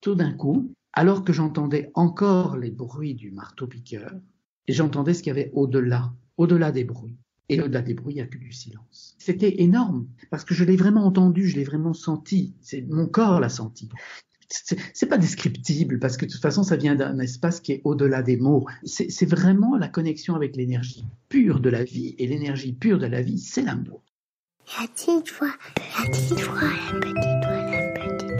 tout d'un coup, alors que j'entendais encore les bruits du marteau-piqueur, et j'entendais ce qu'il y avait au-delà des bruits. Et au-delà des bruits, il n'y a que du silence. C'était énorme, parce que je l'ai vraiment entendu, je l'ai vraiment senti. Mon corps l'a senti. C'est pas descriptible, parce que de toute façon, ça vient d'un espace qui est au-delà des mots. C'est vraiment la connexion avec l'énergie pure de la vie, et l'énergie pure de la vie, c'est l'amour. La petite voix, la petite voix, la petite voix, la petite voix.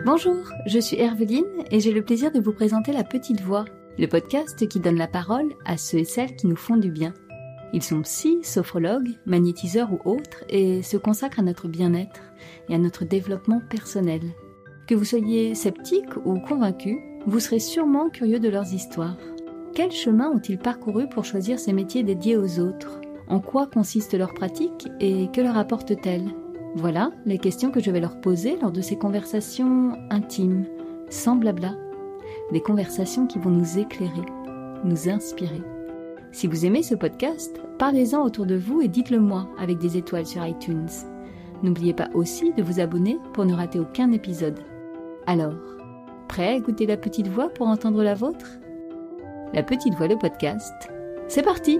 Bonjour, je suis Herveline et j'ai le plaisir de vous présenter La Petite Voix, le podcast qui donne la parole à ceux et celles qui nous font du bien. Ils sont psy, sophrologues, magnétiseurs ou autres et se consacrent à notre bien-être et à notre développement personnel. Que vous soyez sceptique ou convaincu, vous serez sûrement curieux de leurs histoires. Quel chemin ont-ils parcouru pour choisir ces métiers dédiés aux autres ? En quoi consiste leur pratique et que leur apporte-t-elle ? Voilà les questions que je vais leur poser lors de ces conversations intimes, sans blabla. Des conversations qui vont nous éclairer, nous inspirer. Si vous aimez ce podcast, parlez-en autour de vous et dites-le moi avec des étoiles sur iTunes. N'oubliez pas aussi de vous abonner pour ne rater aucun épisode. Alors, prêt à écouter La Petite Voix pour entendre la vôtre ? La Petite Voix, le podcast, c'est parti !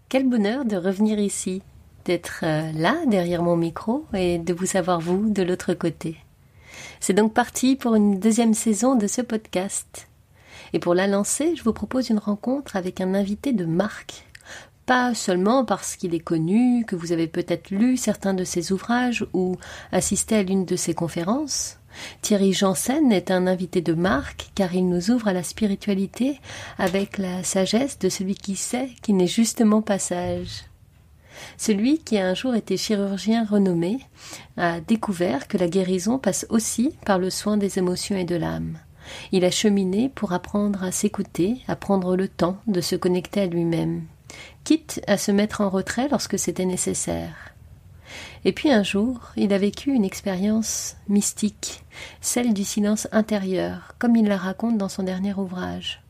Quel bonheur de revenir ici, d'être là derrière mon micro et de vous savoir vous de l'autre côté. C'est donc parti pour une deuxième saison de ce podcast. Et pour la lancer, je vous propose une rencontre avec un invité de marque. Pas seulement parce qu'il est connu, que vous avez peut-être lu certains de ses ouvrages ou assisté à l'une de ses conférences. Thierry Janssen est un invité de marque car il nous ouvre à la spiritualité avec la sagesse de celui qui sait qu'il n'est justement pas sage. Celui qui a un jour été chirurgien renommé a découvert que la guérison passe aussi par le soin des émotions et de l'âme. Il a cheminé pour apprendre à s'écouter, à prendre le temps de se connecter à lui-même, quitte à se mettre en retrait lorsque c'était nécessaire. Et puis un jour, il a vécu une expérience mystique, celle du silence intérieur, comme il la raconte dans son dernier ouvrage.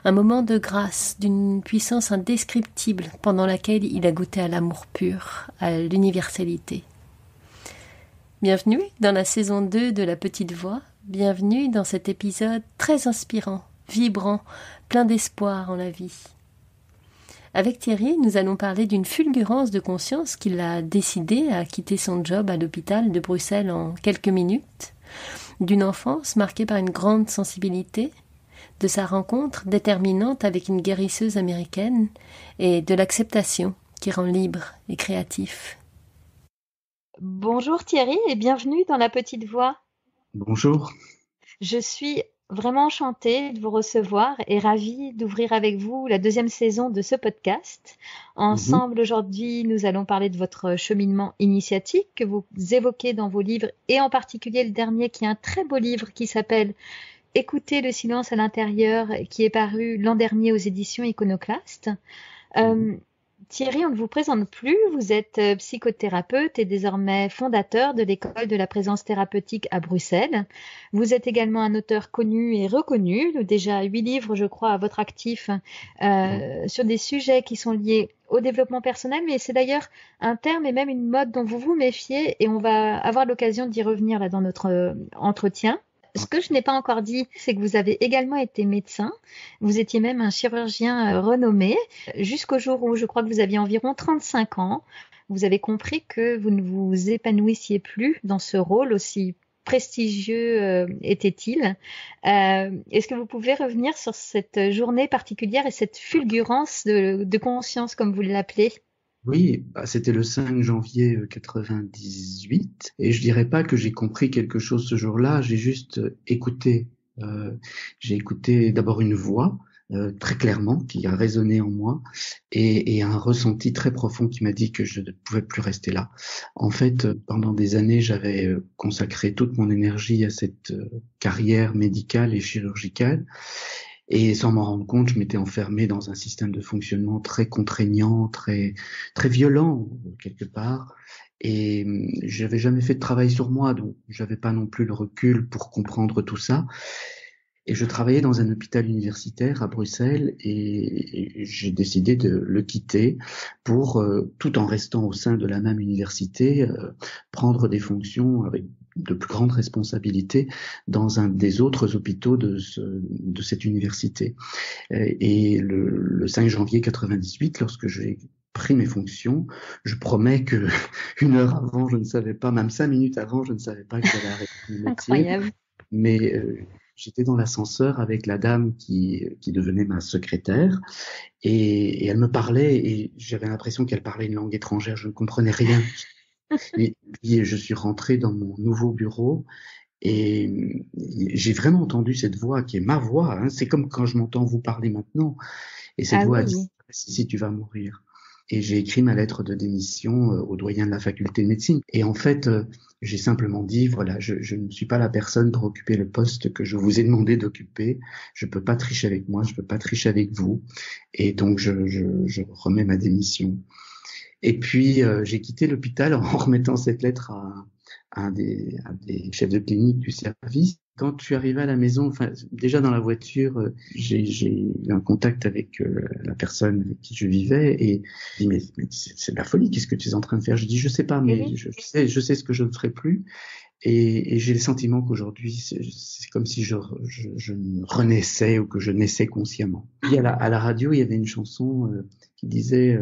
Un moment de grâce, d'une puissance indescriptible, pendant laquelle il a goûté à l'amour pur, à l'universalité. Bienvenue dans la saison 2 de La Petite Voix, bienvenue dans cet épisode très inspirant, vibrant, plein d'espoir en la vie. Avec Thierry, nous allons parler d'une fulgurance de conscience qui l'a décidé à quitter son job à l'hôpital de Bruxelles en quelques minutes, d'une enfance marquée par une grande sensibilité, de sa rencontre déterminante avec une guérisseuse américaine et de l'acceptation qui rend libre et créatif. Bonjour Thierry et bienvenue dans La Petite Voix. Bonjour. Je suis vraiment enchantée de vous recevoir et ravie d'ouvrir avec vous la deuxième saison de ce podcast. Ensemble, aujourd'hui, nous allons parler de votre cheminement initiatique que vous évoquez dans vos livres et en particulier le dernier qui est un très beau livre qui s'appelle « Écoutez le silence à l'intérieur » qui est paru l'an dernier aux éditions Iconoclaste. Thierry, on ne vous présente plus, vous êtes psychothérapeute et désormais fondateur de l'école de la présence thérapeutique à Bruxelles. Vous êtes également un auteur connu et reconnu, déjà 8 livres je crois à votre actif sur des sujets qui sont liés au développement personnel, mais c'est d'ailleurs un terme et même une mode dont vous vous méfiez et on va avoir l'occasion d'y revenir là dans notre entretien. Ce que je n'ai pas encore dit, c'est que vous avez également été médecin. Vous étiez même un chirurgien renommé jusqu'au jour où je crois que vous aviez environ 35 ans. Vous avez compris que vous ne vous épanouissiez plus dans ce rôle aussi prestigieux était-il. Est-ce que vous pouvez revenir sur cette journée particulière et cette fulgurance de conscience, comme vous l'appelez ? Oui, c'était le 5 janvier 98 et je dirais pas que j'ai compris quelque chose ce jour-là, j'ai juste écouté. J'ai écouté d'abord une voix très clairement qui a résonné en moi et un ressenti très profond qui m'a dit que je ne pouvais plus rester là. En fait, pendant des années, j'avais consacré toute mon énergie à cette carrière médicale et chirurgicale. Et sans m'en rendre compte, je m'étais enfermé dans un système de fonctionnement très contraignant, très violent quelque part. Et j'avais jamais fait de travail sur moi, donc j'avais pas non plus le recul pour comprendre tout ça. Et je travaillais dans un hôpital universitaire à Bruxelles et j'ai décidé de le quitter pour, tout en restant au sein de la même université, prendre des fonctions avec de plus grandes responsabilités dans un des autres hôpitaux de cette université. Et le 5 janvier 98, lorsque j'ai pris mes fonctions, je promets que 1 heure avant, je ne savais pas, même 5 minutes avant, je ne savais pas que j'allais arrêter mon métier. Incroyable. Mais j'étais dans l'ascenseur avec la dame qui devenait ma secrétaire et elle me parlait et j'avais l'impression qu'elle parlait une langue étrangère, je ne comprenais rien. Et puis je suis rentré dans mon nouveau bureau et j'ai vraiment entendu cette voix qui est ma voix, hein. C'est comme quand je m'entends vous parler maintenant. Et cette voix a dit, si tu vas mourir. Et j'ai écrit ma lettre de démission au doyen de la faculté de médecine. Et en fait, j'ai simplement dit, voilà, je ne suis pas la personne pour occuper le poste que je vous ai demandé d'occuper. Je peux pas tricher avec moi, je peux pas tricher avec vous. Et donc, je remets ma démission. Et puis, j'ai quitté l'hôpital en remettant cette lettre à un des chefs de clinique du service. Quand je suis arrivé à la maison, enfin, déjà dans la voiture, j'ai eu un contact avec la personne avec qui je vivais et je dis mais c'est de la folie, qu'est-ce que tu es en train de faire? Je dis je sais pas, mais je sais ce que je ne ferai plus. Et j'ai le sentiment qu'aujourd'hui, c'est comme si je renaissais ou que je naissais consciemment. Puis à la radio, il y avait une chanson qui disait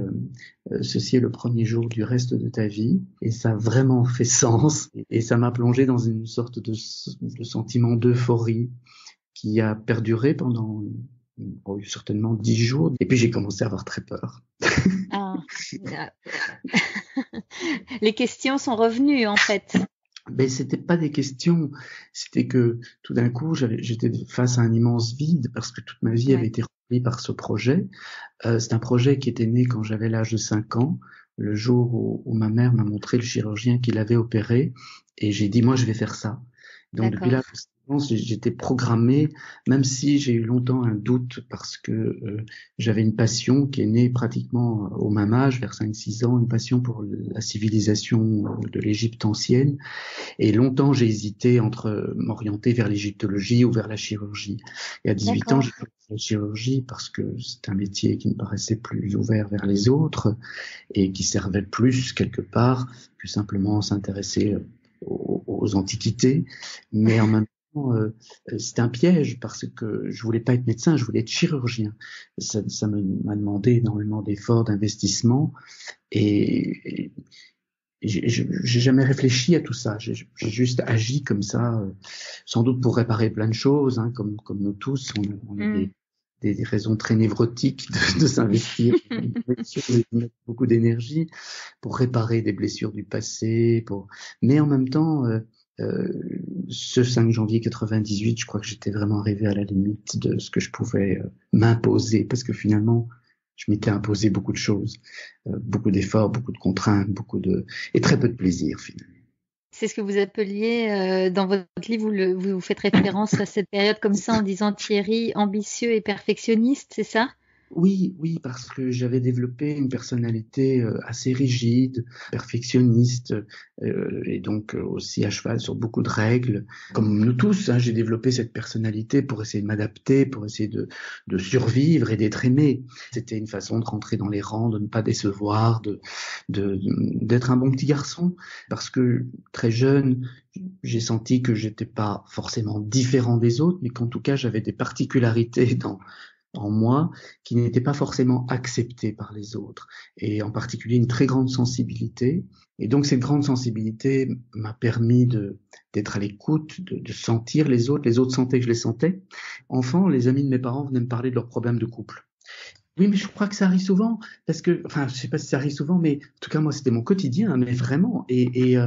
ceci est le premier jour du reste de ta vie, et ça a vraiment fait sens. Et ça m'a plongé dans une sorte de sentiment d'euphorie qui a perduré pendant certainement 10 jours. Et puis j'ai commencé à avoir très peur. Ah. Les questions sont revenues en fait. Mais c'était pas des questions, c'était que tout d'un coup j'étais face à un immense vide parce que toute ma vie avait été remplie par ce projet. C'est un projet qui était né quand j'avais l'âge de 5 ans, le jour où ma mère m'a montré le chirurgien qui l'avait opéré et j'ai dit moi je vais faire ça. Donc depuis là j'étais programmée, même si j'ai eu longtemps un doute parce que j'avais une passion qui est née pratiquement au même âge, vers 5-6 ans, une passion pour la civilisation de l'Égypte ancienne. Et longtemps, j'ai hésité entre m'orienter vers l'égyptologie ou vers la chirurgie. Et à 18 ans, j'ai fait la chirurgie parce que c'est un métier qui me paraissait plus ouvert vers les autres et qui servait plus quelque part que simplement s'intéresser aux antiquités. Mais en même c'est un piège parce que je voulais pas être médecin, je voulais être chirurgien. Ça m'a demandé énormément d'efforts, d'investissement et j'ai jamais réfléchi à tout ça. J'ai juste agi comme ça, sans doute pour réparer plein de choses, hein, comme nous tous. On a des raisons très névrotiques de s'investir, de mettre beaucoup d'énergie pour réparer des blessures du passé. Mais en même temps, ce 5 janvier 98, je crois que j'étais vraiment arrivé à la limite de ce que je pouvais m'imposer, parce que finalement, je m'étais imposé beaucoup de choses, beaucoup d'efforts, beaucoup de contraintes, et très peu de plaisir finalement. C'est ce que vous appeliez dans votre livre, vous faites référence à cette période comme ça en disant Thierry ambitieux et perfectionniste, c'est ça ? Oui, parce que j'avais développé une personnalité assez rigide, perfectionniste, et donc aussi à cheval sur beaucoup de règles. Comme nous tous, hein, j'ai développé cette personnalité pour essayer de m'adapter, pour essayer de survivre et d'être aimé. C'était une façon de rentrer dans les rangs, de ne pas décevoir, d'être un bon petit garçon. Parce que très jeune, j'ai senti que j'étais pas forcément différent des autres, mais qu'en tout cas j'avais des particularités en moi qui n'était pas forcément accepté par les autres, et en particulier une très grande sensibilité. Et donc cette grande sensibilité m'a permis d'être à l'écoute, de sentir les autres sentaient que je les sentais. Enfant, les amis de mes parents venaient me parler de leurs problèmes de couple. Oui, mais je crois que ça arrive souvent, parce que, enfin, je sais pas si ça arrive souvent, mais en tout cas, moi, c'était mon quotidien, hein, mais vraiment. Et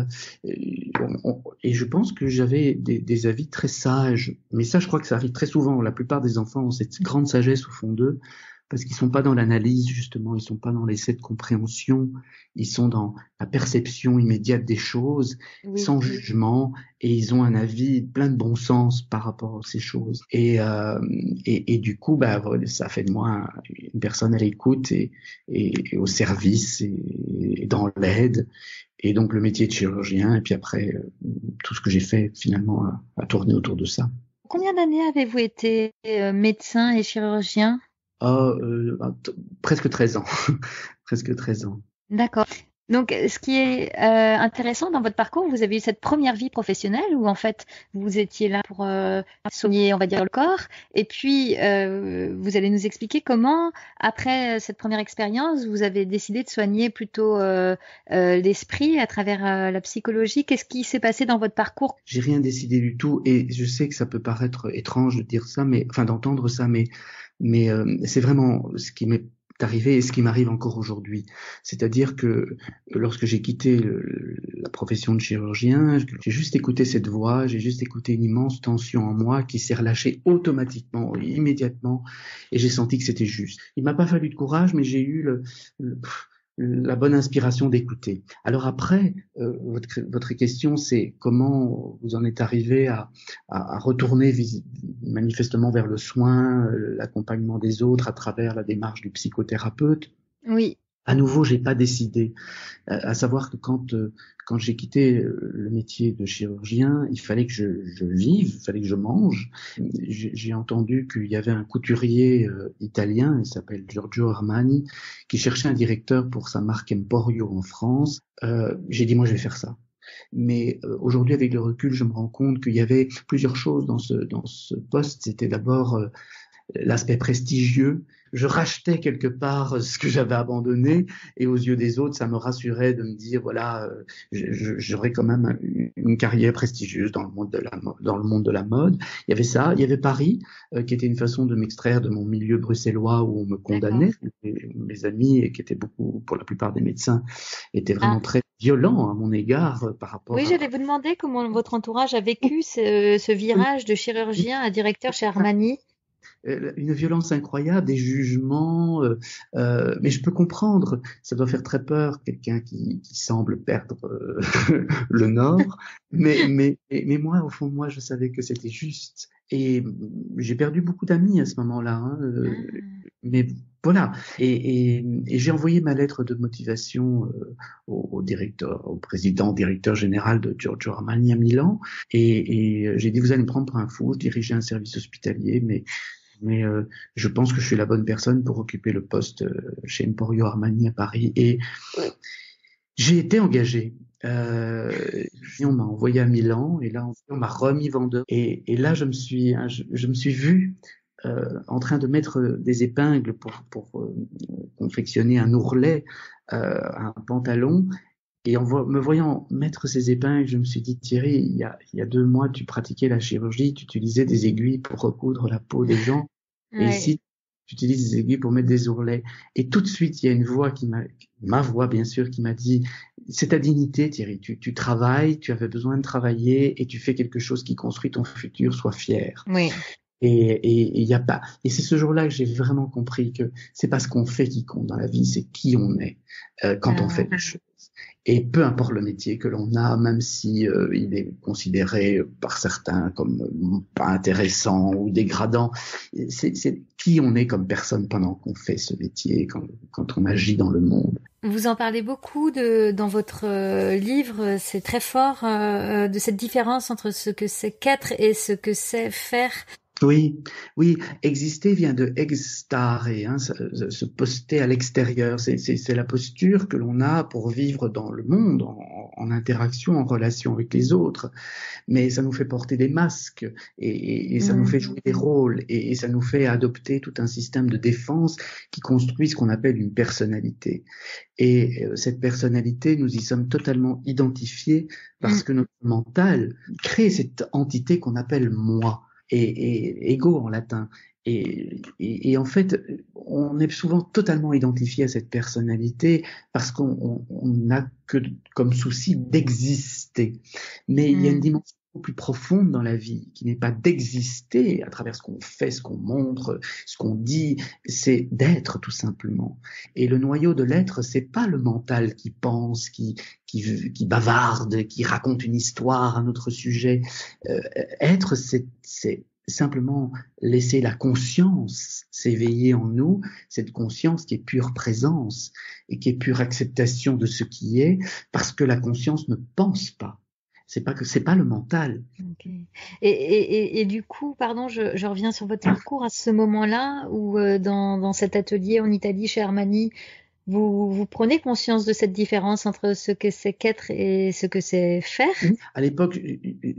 je pense que j'avais des avis très sages. Mais ça, je crois que ça arrive très souvent. La plupart des enfants ont cette grande sagesse au fond d'eux, parce qu'ils sont pas dans l'analyse, justement, ils sont pas dans l'essai de compréhension, ils sont dans la perception immédiate des choses, sans jugement, et ils ont un avis plein de bon sens par rapport à ces choses. Et du coup, ça fait de moi une personne à l'écoute et au service et dans l'aide. Et donc le métier de chirurgien, et puis après, tout ce que j'ai fait finalement a tourné autour de ça. Combien d'années avez-vous été médecin et chirurgien? Presque 13 ans. Presque 13 ans. D'accord. Donc, ce qui est intéressant dans votre parcours, vous avez eu cette première vie professionnelle où en fait vous étiez là pour soigner, on va dire, le corps, et puis vous allez nous expliquer comment, après cette première expérience, vous avez décidé de soigner plutôt l'esprit à travers la psychologie. Qu'est-ce qui s'est passé dans votre parcours? J'ai rien décidé du tout, et je sais que ça peut paraître étrange de dire ça, d'entendre ça, mais c'est vraiment ce qui m'est arrivé et ce qui m'arrive encore aujourd'hui. C'est-à-dire que lorsque j'ai quitté la profession de chirurgien, j'ai juste écouté cette voix, j'ai juste écouté une immense tension en moi qui s'est relâchée automatiquement, immédiatement, et j'ai senti que c'était juste. Il m'a pas fallu de courage, mais j'ai eu la bonne inspiration d'écouter. Alors après, votre question, c'est comment vous en êtes arrivé à retourner manifestement vers le soin, l'accompagnement des autres à travers la démarche du psychothérapeute. Oui. À nouveau, j'ai pas décidé. À savoir que quand j'ai quitté le métier de chirurgien, il fallait que je vive, il fallait que je mange. J'ai entendu qu'il y avait un couturier italien, il s'appelle Giorgio Armani, qui cherchait un directeur pour sa marque Emporio en France. J'ai dit, moi, je vais faire ça. Mais aujourd'hui, avec le recul, je me rends compte qu'il y avait plusieurs choses dans ce poste. C'était d'abord l'aspect prestigieux. Je rachetais quelque part ce que j'avais abandonné, et aux yeux des autres, ça me rassurait de me dire, voilà, j'aurais quand même une carrière prestigieuse dans le monde de la mode. Il y avait ça, il y avait Paris, qui était une façon de m'extraire de mon milieu bruxellois où on me condamnait. Mes amis, et qui étaient beaucoup, pour la plupart des médecins, étaient vraiment très violents à mon égard par rapport j'allais vous demander comment votre entourage a vécu ce virage de chirurgien à directeur chez Armani. Une violence incroyable, des jugements, mais je peux comprendre, ça doit faire très peur, quelqu'un qui semble perdre le nord, mais moi, au fond de moi, je savais que c'était juste, et j'ai perdu beaucoup d'amis à ce moment-là, mais voilà, et j'ai envoyé ma lettre de motivation au directeur général de Giorgio Armani à Milan, et j'ai dit, vous allez me prendre pour un fou, je dirigeais un service hospitalier, mais je pense que je suis la bonne personne pour occuper le poste chez Emporio Armani à Paris. Et j'ai été engagé. On m'a envoyé à Milan, et là on m'a remis vendeur. Et là je me suis vu en train de mettre des épingles pour confectionner un ourlet, un pantalon. Et me voyant mettre ces épingles, je me suis dit, Thierry, il y a 2 mois, tu pratiquais la chirurgie, tu utilisais des aiguilles pour recoudre la peau des gens. Et ici, tu utilises des aiguilles pour mettre des ourlets. Et tout de suite, il y a une voix ma voix, bien sûr, qui m'a dit, c'est ta dignité, Thierry. Tu travailles, tu avais besoin de travailler, et tu fais quelque chose qui construit ton futur, sois fier. Oui. Et il y a pas, et c'est ce jour-là que j'ai vraiment compris que c'est pas ce qu'on fait qui compte dans la vie, c'est qui on est quand on fait des choses. Et peu importe le métier que l'on a, même si il est considéré par certains comme pas intéressant ou dégradant, c'est qui on est comme personne pendant qu'on fait ce métier, quand on agit dans le monde. Vous en parlez beaucoup dans votre livre, c'est très fort de cette différence entre ce que c'est qu'être et ce que c'est faire. Oui, exister vient de exstare, se poster à l'extérieur. C'est la posture que l'on a pour vivre dans le monde, en interaction, en relation avec les autres. Mais ça nous fait porter des masques, et ça nous fait jouer des rôles, et ça nous fait adopter tout un système de défense qui construit ce qu'on appelle une personnalité. Et cette personnalité, nous y sommes totalement identifiés parce que notre mental crée cette entité qu'on appelle moi. Et ego en latin. Et en fait, on est souvent totalement identifié à cette personnalité parce qu'on n'a que comme souci d'exister. Mais il y a une dimension plus profonde dans la vie qui n'est pas d'exister à travers ce qu'on fait, ce qu'on montre, ce qu'on dit, c'est d'être tout simplement. Et le noyau de l'être, c'est pas le mental qui pense, qui bavarde, qui raconte une histoire, un autre sujet. Être, c'est simplement laisser la conscience s'éveiller en nous, cette conscience qui est pure présence et qui est pure acceptation de ce qui est, parce que la conscience ne pense pas. C'est pas le mental. Okay. Et du coup, pardon, je reviens sur votre parcours à ce moment-là où dans cet atelier en Italie chez Armani, vous prenez conscience de cette différence entre ce que c'est qu'être et ce que c'est faire? À l'époque,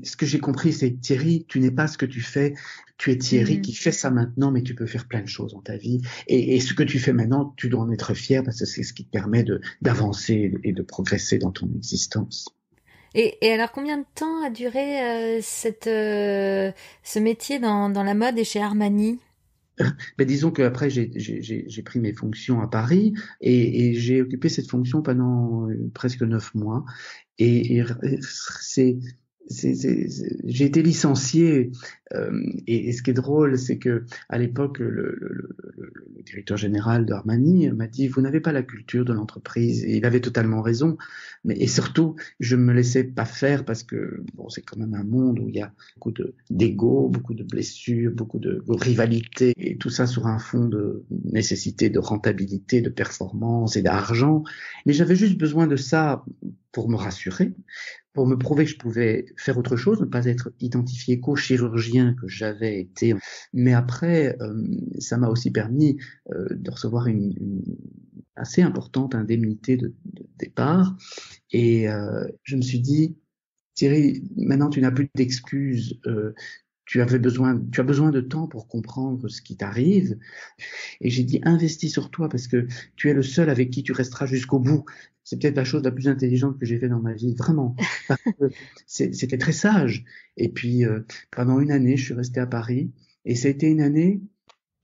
ce que j'ai compris, c'est Thierry, tu n'es pas ce que tu fais. Tu es Thierry qui fait ça maintenant, mais tu peux faire plein de choses dans ta vie. Et ce que tu fais maintenant, tu dois en être fier parce que c'est ce qui te permet d'avancer et de progresser dans ton existence. Et alors, combien de temps a duré ce métier dans la mode et chez Armani? Ben disons qu'après j'ai pris mes fonctions à Paris et j'ai occupé cette fonction pendant presque 9 mois et j'ai été licencié et ce qui est drôle, c'est que à l'époque le directeur général d'Armani m'a dit vous n'avez pas la culture de l'entreprise et il avait totalement raison. Et surtout je me laissais pas faire parce que bon c'est quand même un monde où il y a beaucoup d'ego, beaucoup de blessures, beaucoup de rivalité et tout ça sur un fond de nécessité de rentabilité, de performance et d'argent. Mais j'avais juste besoin de ça pour me rassurer, pour me prouver que je pouvais faire autre chose, ne pas être identifié qu'au chirurgien que j'avais été. Mais après, ça m'a aussi permis de recevoir une assez importante indemnité de départ. Et je me suis dit, Thierry, maintenant tu n'as plus d'excuses. Tu as besoin de temps pour comprendre ce qui t'arrive. Et j'ai dit, investis sur toi parce que tu es le seul avec qui tu resteras jusqu'au bout. C'est peut-être la chose la plus intelligente que j'ai fait dans ma vie, vraiment. Parce que c'était très sage. Et puis, pendant une année, je suis resté à Paris. Et ça a été une année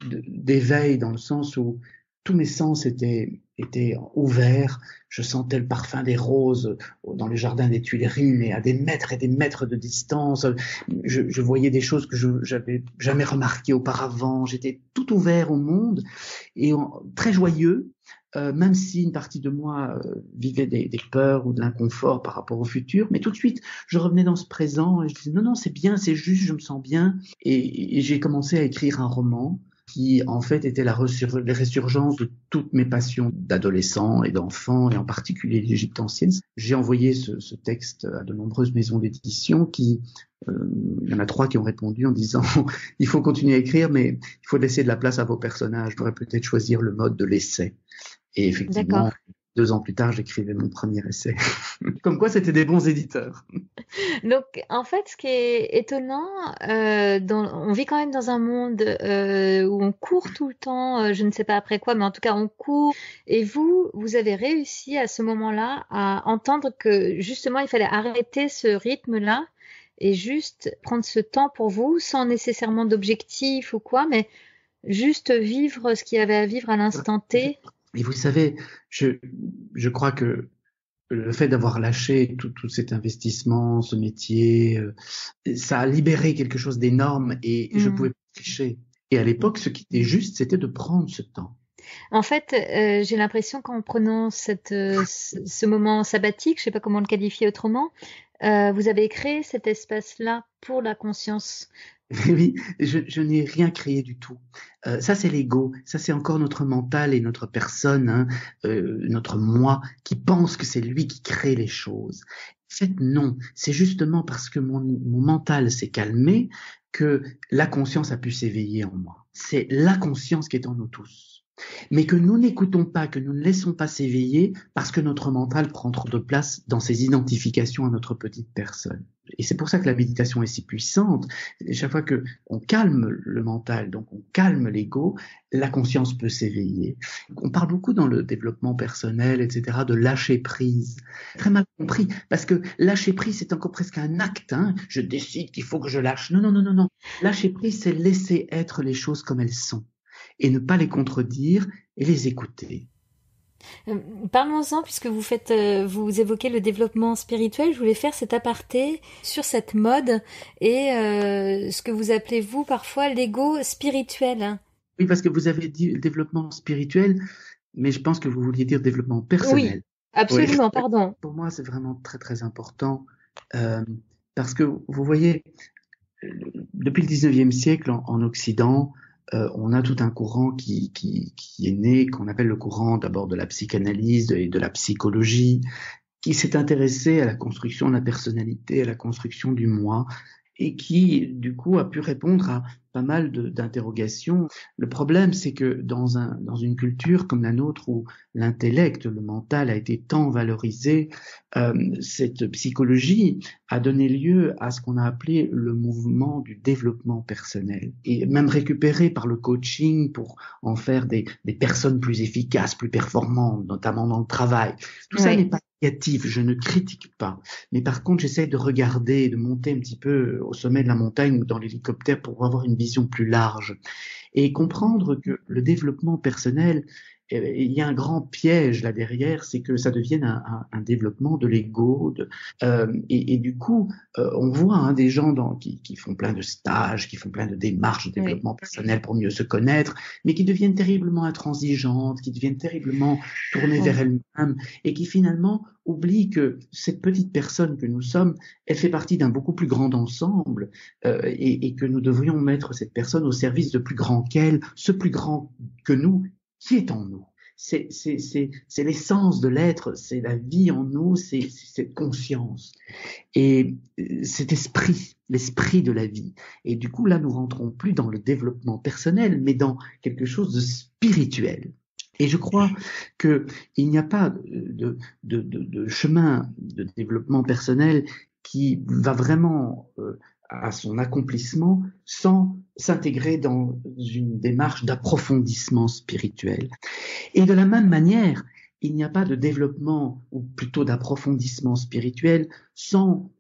d'éveil dans le sens où tous mes sens étaient ouverts. Je sentais le parfum des roses dans le jardin des Tuileries, mais à des mètres et des mètres de distance. Je voyais des choses que j'avais jamais remarquées auparavant. J'étais tout ouvert au monde et très joyeux. Même si une partie de moi vivait des peurs ou de l'inconfort par rapport au futur, mais tout de suite, je revenais dans ce présent et je disais non, c'est bien, c'est juste, je me sens bien. Et j'ai commencé à écrire un roman qui, en fait, était la résurgence de toutes mes passions d'adolescent et d'enfant, et en particulier l'Égypte ancienne. J'ai envoyé ce texte à de nombreuses maisons d'édition il y en a 3 qui ont répondu en disant il faut continuer à écrire, mais il faut laisser de la place à vos personnages. Je devrais peut-être choisir le mode de l'essai. Et effectivement, 2 ans plus tard, j'écrivais mon premier essai. Comme quoi, c'était des bons éditeurs. Donc, en fait, ce qui est étonnant, on vit quand même dans un monde où on court tout le temps, je ne sais pas après quoi, mais en tout cas, on court. Et vous avez réussi à ce moment-là à entendre que justement, il fallait arrêter ce rythme-là et juste prendre ce temps pour vous, sans nécessairement d'objectif ou quoi, mais juste vivre ce qu'il y avait à vivre à l'instant T. Et vous savez, je crois que le fait d'avoir lâché tout cet investissement, ce métier, ça a libéré quelque chose d'énorme et je pouvais pas tricher. Et à l'époque, ce qui était juste, c'était de prendre ce temps. En fait, j'ai l'impression qu'en prenant ce moment sabbatique, je sais pas comment le qualifier autrement, vous avez créé cet espace-là pour la conscience. Oui, je n'ai rien créé du tout. Ça, c'est l'ego. Ça, c'est encore notre mental et notre personne, hein, notre moi, qui pense que c'est lui qui crée les choses. En fait, non. C'est justement parce que mon mental s'est calmé que la conscience a pu s'éveiller en moi. C'est la conscience qui est en nous tous. Mais que nous n'écoutons pas, que nous ne laissons pas s'éveiller parce que notre mental prend trop de place dans ses identifications à notre petite personne. Et c'est pour ça que la méditation est si puissante. Chaque fois que on calme le mental, donc on calme l'ego, la conscience peut s'éveiller. On parle beaucoup dans le développement personnel, etc., de lâcher prise. Très mal compris, parce que lâcher prise, c'est encore presque un acte. Hein. Je décide qu'il faut que je lâche. Non. Lâcher prise, c'est laisser être les choses comme elles sont et ne pas les contredire et les écouter. Parlons-en, puisque vous évoquez le développement spirituel. Je voulais faire cet aparté sur cette mode et ce que vous appelez vous parfois l'ego spirituel. Oui, parce que vous avez dit développement spirituel, mais je pense que vous vouliez dire développement personnel. Oui, absolument, oui. Pardon. Pour moi, c'est vraiment très très important parce que vous voyez, depuis le 19e siècle en Occident, on a tout un courant qui est né, qu'on appelle le courant d'abord de la psychanalyse et de la psychologie, qui s'est intéressé à la construction de la personnalité, à la construction du moi. et qui, du coup, a pu répondre à pas mal d'interrogations. Le problème, c'est que dans une culture comme la nôtre où l'intellect, le mental a été tant valorisé, cette psychologie a donné lieu à ce qu'on a appelé le mouvement du développement personnel, et même récupéré par le coaching pour en faire des personnes plus efficaces, plus performantes, notamment dans le travail. Tout ça n'est pas négatif, je ne critique pas. Mais par contre, j'essaie de regarder, de monter un petit peu au sommet de la montagne ou dans l'hélicoptère pour avoir une vision plus large et comprendre que le développement personnel, il y a un grand piège là derrière, c'est que ça devienne un développement de l'ego. Et du coup, on voit des gens qui font plein de stages, qui font plein de démarches de développement personnel pour mieux se connaître, mais qui deviennent terriblement intransigeantes, qui deviennent terriblement tournées vers elles-mêmes et qui finalement oublient que cette petite personne que nous sommes, elle fait partie d'un beaucoup plus grand ensemble et que nous devrions mettre cette personne au service de plus grand qu'elle, ce plus grand que nous, qui est en nous. C'est l'essence de l'être, c'est la vie en nous, c'est cette conscience et cet esprit, l'esprit de la vie. Et du coup, là, nous rentrons plus dans le développement personnel, mais dans quelque chose de spirituel. Et je crois que il n'y a pas de chemin de développement personnel qui va vraiment à son accomplissement sans s'intégrer dans une démarche d'approfondissement spirituel. Et de la même manière, il n'y a pas de développement ou plutôt d'approfondissement spirituel sans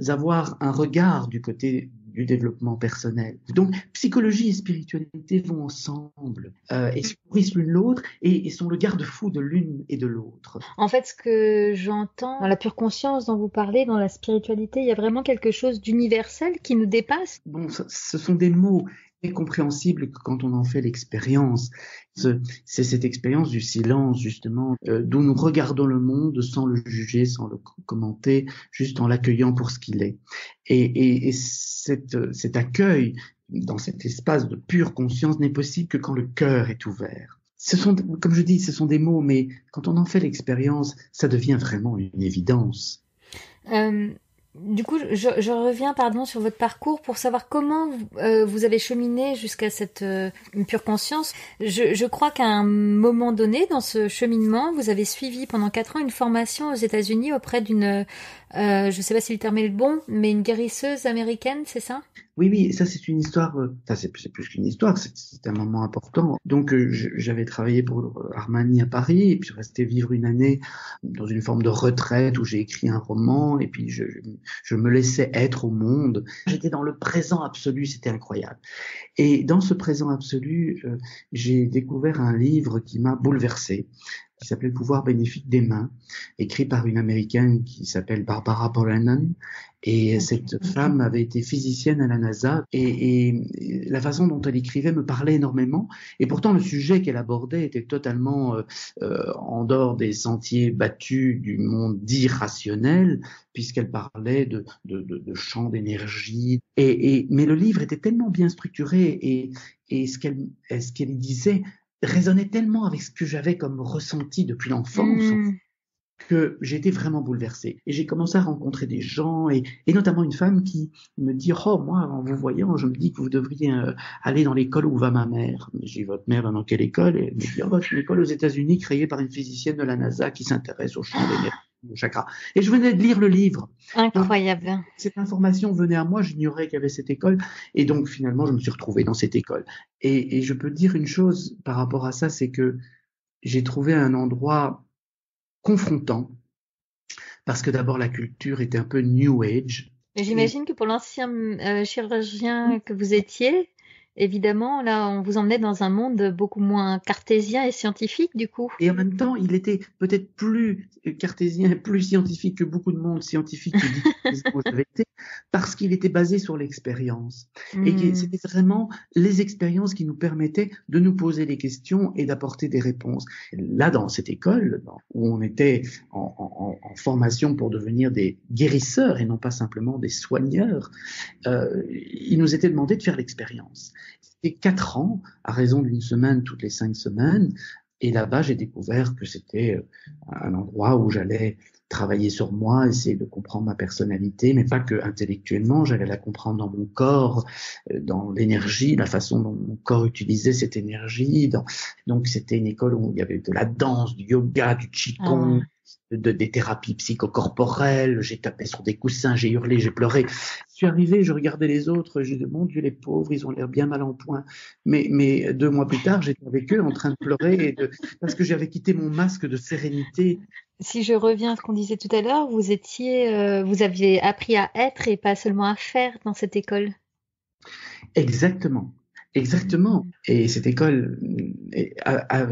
avoir un regard du côté du développement personnel. Donc, psychologie et spiritualité vont ensemble et se nourrissent l'une l'autre et sont le garde-fou de l'une et de l'autre. En fait, ce que j'entends dans la pure conscience dont vous parlez, dans la spiritualité, il y a vraiment quelque chose d'universel qui nous dépasse. Bon, ce sont des mots incompréhensibles quand on en fait l'expérience. C'est cette expérience du silence, justement, d'où nous regardons le monde sans le juger, sans le commenter, juste en l'accueillant pour ce qu'il est. Et cet accueil dans cet espace de pure conscience n'est possible que quand le cœur est ouvert. Ce sont, comme je dis, ce sont des mots, mais quand on en fait l'expérience, ça devient vraiment une évidence. Du coup, je reviens sur votre parcours pour savoir comment vous avez cheminé jusqu'à cette pure conscience. Je crois qu'à un moment donné, dans ce cheminement, vous avez suivi pendant 4 ans une formation aux États-Unis auprès d'une, je ne sais pas si le terme est le bon, mais une guérisseuse américaine, c'est ça ? Oui, ça c'est une histoire, c'est plus qu'une histoire, c'est un moment important. Donc j'avais travaillé pour Armani à Paris et puis je restais vivre une année dans une forme de retraite où j'ai écrit un roman et puis je me laissais être au monde. J'étais dans le présent absolu, c'était incroyable. Et dans ce présent absolu, j'ai découvert un livre qui m'a bouleversé, qui s'appelait Le pouvoir bénéfique des mains, écrit par une Américaine qui s'appelle Barbara Boranon. Et cette femme avait été physicienne à la NASA et la façon dont elle écrivait me parlait énormément. Et pourtant, le sujet qu'elle abordait était totalement en dehors des sentiers battus du monde dit rationnel, puisqu'elle parlait de champs d'énergie. Mais le livre était tellement bien structuré et ce qu'elle disait résonnait tellement avec ce que j'avais comme ressenti depuis l'enfance que j'ai été vraiment bouleversé. Et j'ai commencé à rencontrer des gens et notamment une femme qui me dit « Oh, moi, en vous voyant, je me dis que vous devriez aller dans l'école où va ma mère. » J'ai dit « Votre mère va dans quelle école ?» Et elle me dit « Oh, c'est une école aux États-Unis créée par une physicienne de la NASA qui s'intéresse aux champs d'énergie, au chakra. » Et je venais de lire le livre. Incroyable. Donc, cette information venait à moi, j'ignorais qu'il y avait cette école. Et donc, finalement, je me suis retrouvé dans cette école. Et je peux dire une chose par rapport à ça, c'est que j'ai trouvé un endroit confrontant, parce que d'abord la culture était un peu New Age. J'imagine que pour l'ancien chirurgien que vous étiez, évidemment, là, on vous emmenait dans un monde beaucoup moins cartésien et scientifique, du coup. Et en même temps, il était peut-être plus cartésien, plus scientifique que beaucoup de monde scientifique qui dit que j'avais été, parce qu'il était basé sur l'expérience. Et que c'était vraiment les expériences qui nous permettaient de nous poser des questions et d'apporter des réponses. Là, dans cette école, où on était en formation pour devenir des guérisseurs et non pas simplement des soigneurs, il nous était demandé de faire l'expérience. C'était 4 ans, à raison d'une semaine toutes les 5 semaines. Et là-bas, j'ai découvert que c'était un endroit où j'allais travailler sur moi, essayer de comprendre ma personnalité, mais pas que intellectuellement, j'allais la comprendre dans mon corps, dans l'énergie, la façon dont mon corps utilisait cette énergie. Donc c'était une école où il y avait de la danse, du yoga, du qigong, des thérapies psychocorporelles. J'ai tapé sur des coussins, j'ai hurlé, j'ai pleuré. Je suis arrivé, je regardais les autres, j'ai dit, mon Dieu, les pauvres, ils ont l'air bien mal en point. Mais 2 mois plus tard, j'étais avec eux en train de pleurer parce que j'avais quitté mon masque de sérénité. Si je reviens à ce qu'on disait tout à l'heure, vous aviez appris à être et pas seulement à faire dans cette école. Exactement. Et cette école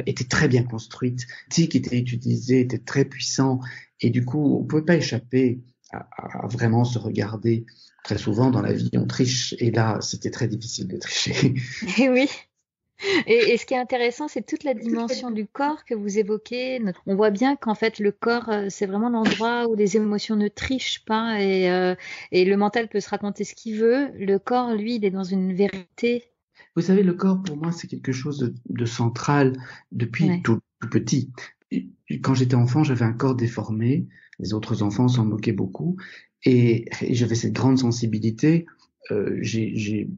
était très bien construite. L'outil qui était utilisé était très puissant. Et du coup, on pouvait pas échapper à vraiment se regarder. Très souvent, dans la vie, on triche. Et là, c'était très difficile de tricher. Et oui. Et ce qui est intéressant, c'est toute la dimension du corps que vous évoquez. On voit bien qu'en fait, le corps, c'est vraiment l'endroit où les émotions ne trichent pas et le mental peut se raconter ce qu'il veut. Le corps, lui, il est dans une vérité. Vous savez, le corps, pour moi, c'est quelque chose de central depuis tout petit. Quand j'étais enfant, j'avais un corps déformé. Les autres enfants s'en moquaient beaucoup. Et j'avais cette grande sensibilité. J'ai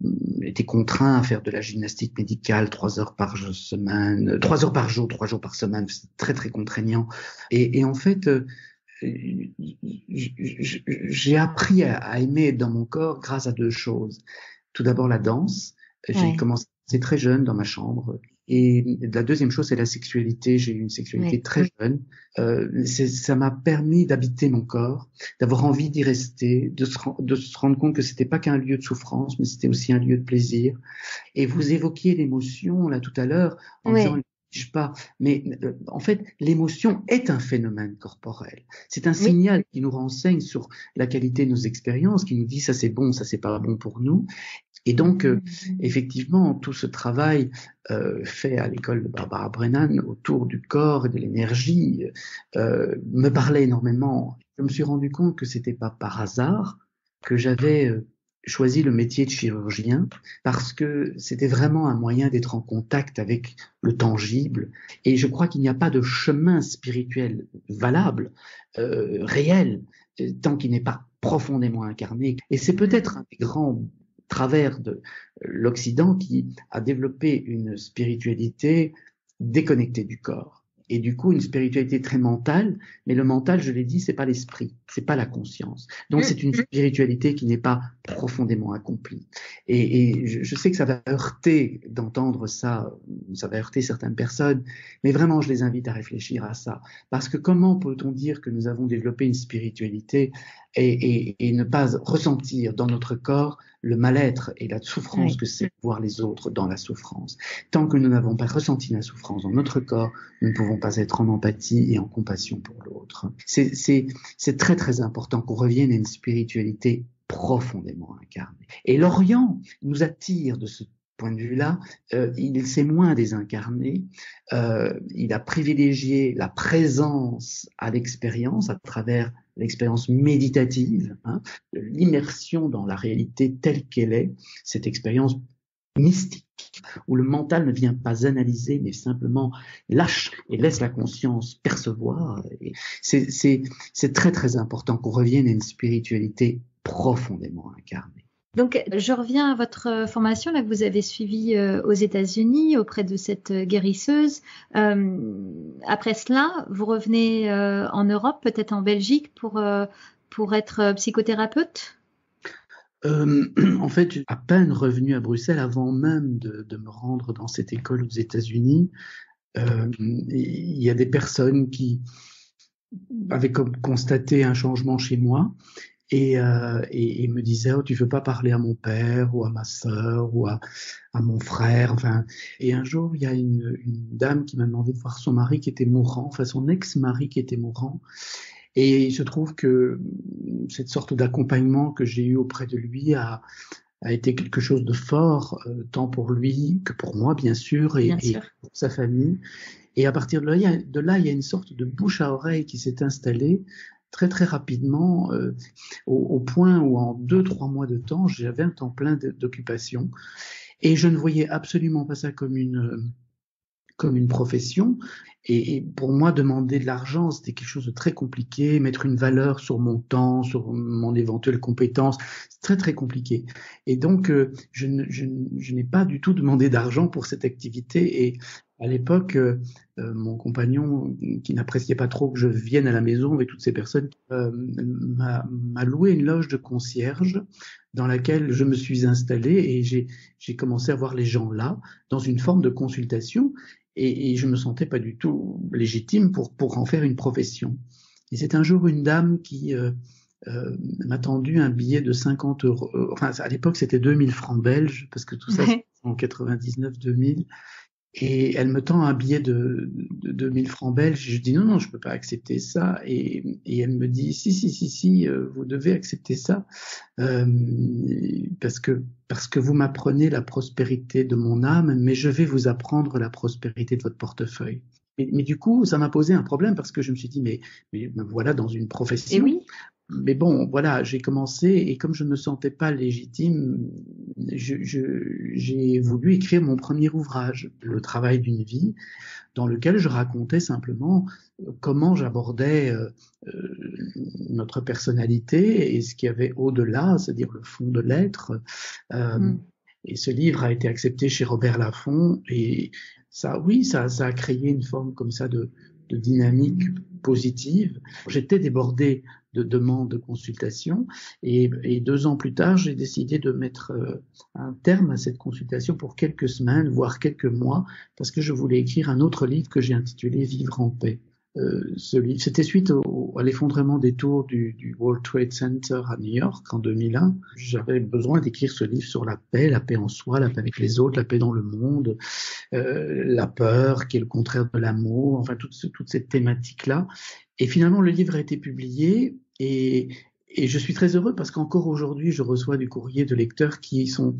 été contraint à faire de la gymnastique médicale 3 heures par semaine, 3 heures par jour, 3 jours par semaine. C'est très, très contraignant. Et en fait, j'ai appris à aimer dans mon corps grâce à 2 choses. Tout d'abord, la danse. J'ai commencé très jeune dans ma chambre. Et la deuxième chose, c'est la sexualité. J'ai eu une sexualité très jeune. Ça m'a permis d'habiter mon corps, d'avoir envie d'y rester, de se rendre compte que c'était pas qu'un lieu de souffrance, mais c'était aussi un lieu de plaisir. Et vous évoquiez l'émotion là tout à l'heure en disant pas, mais en fait, l'émotion est un phénomène corporel. C'est un signal qui nous renseigne sur la qualité de nos expériences, qui nous dit ça c'est bon, ça c'est pas bon pour nous. Et donc, effectivement, tout ce travail fait à l'école de Barbara Brennan autour du corps et de l'énergie me parlait énormément. Je me suis rendu compte que c'était pas par hasard que j'avais choisi le métier de chirurgien, parce que c'était vraiment un moyen d'être en contact avec le tangible. Et je crois qu'il n'y a pas de chemin spirituel valable, réel, tant qu'il n'est pas profondément incarné. Et c'est peut-être un des grands travers de l'Occident qui a développé une spiritualité déconnectée du corps. Et du coup, une spiritualité très mentale, mais le mental, je l'ai dit, c'est pas l'esprit, c'est pas la conscience. Donc, c'est une spiritualité qui n'est pas profondément accomplie. Et je sais que ça va heurter d'entendre ça va heurter certaines personnes, mais vraiment, je les invite à réfléchir à ça. Parce que comment peut-on dire que nous avons développé une spiritualité et ne pas ressentir dans notre corps le mal-être et la souffrance que c'est voir les autres dans la souffrance. Tant que nous n'avons pas ressenti la souffrance dans notre corps, nous ne pouvons pas être en empathie et en compassion pour l'autre. C'est très très important qu'on revienne à une spiritualité profondément incarnée. Et l'Orient nous attire de ce point de vue-là, il s'est moins désincarné, il a privilégié la présence à l'expérience à travers l'expérience méditative, l'immersion dans la réalité telle qu'elle est, cette expérience mystique où le mental ne vient pas analyser mais simplement lâche et laisse la conscience percevoir. Et c'est très très important qu'on revienne à une spiritualité profondément incarnée. Donc, je reviens à votre formation là que vous avez suivie aux États-Unis auprès de cette guérisseuse. Après cela, vous revenez en Europe, peut-être en Belgique, pour être psychothérapeute. En fait, j'ai à peine revenu à Bruxelles avant même de me rendre dans cette école aux États-Unis. Il y a des personnes qui avaient constaté un changement chez moi. Et me disait tu veux pas parler à mon père ou à ma sœur ou à mon frère, enfin. Et un jour il y a une dame qui m'a demandé de voir son mari qui était mourant, enfin son ex-mari qui était mourant. Et il se trouve que cette sorte d'accompagnement que j'ai eu auprès de lui a été quelque chose de fort, tant pour lui que pour moi bien sûr et pour sa famille. Et à partir de là, il y a une sorte de bouche à oreille qui s'est installée très très rapidement, au point où en 2-3 mois de temps, j'avais un temps plein d'occupation et je ne voyais absolument pas ça comme une comme une profession. Et pour moi, demander de l'argent, c'était quelque chose de très compliqué. Mettre une valeur sur mon temps, sur mon éventuelle compétence, c'est très très compliqué. Et donc, je n'ai pas du tout demandé d'argent pour cette activité. Et à l'époque, mon compagnon, qui n'appréciait pas trop que je vienne à la maison avec toutes ces personnes, m'a loué une loge de concierge dans laquelle je me suis installé et j'ai commencé à voir les gens là, dans une forme de consultation. Et je me sentais pas du tout légitime pour en faire une profession. Et c'est un jour une dame qui m'a tendu un billet de 50 €. Enfin, à l'époque, c'était 2000 francs belges, parce que tout ça, c'était en 99-2000. Et elle me tend un billet de 2000 francs belges. Je dis non, je peux pas accepter ça. Et elle me dit si, vous devez accepter ça parce que vous m'apprenez la prospérité de mon âme, mais je vais vous apprendre la prospérité de votre portefeuille. Mais du coup, ça m'a posé un problème parce que je me suis dit mais voilà, dans une profession. Et oui. Mais bon, voilà, j'ai commencé et comme je ne me sentais pas légitime, j'ai voulu écrire mon premier ouvrage, Le travail d'une vie, dans lequel je racontais simplement comment j'abordais notre personnalité et ce qu'il y avait au-delà, c'est-à-dire le fond de l'être. Et ce livre a été accepté chez Robert Laffont et ça, oui, ça a créé une forme comme ça de dynamique positive. J'étais débordé de demandes de consultation et 2 ans plus tard, j'ai décidé de mettre un terme à cette consultation pour quelques semaines, voire quelques mois, parce que je voulais écrire un autre livre que j'ai intitulé Vivre en paix. Ce livre, c'était suite à l'effondrement des tours du World Trade Center à New York en 2001. J'avais besoin d'écrire ce livre sur la paix en soi, la paix avec les autres, la paix dans le monde, la peur qui est le contraire de l'amour, enfin toute cette thématique-là. Et finalement, le livre a été publié et je suis très heureux parce qu'encore aujourd'hui, je reçois du courrier de lecteurs qui sont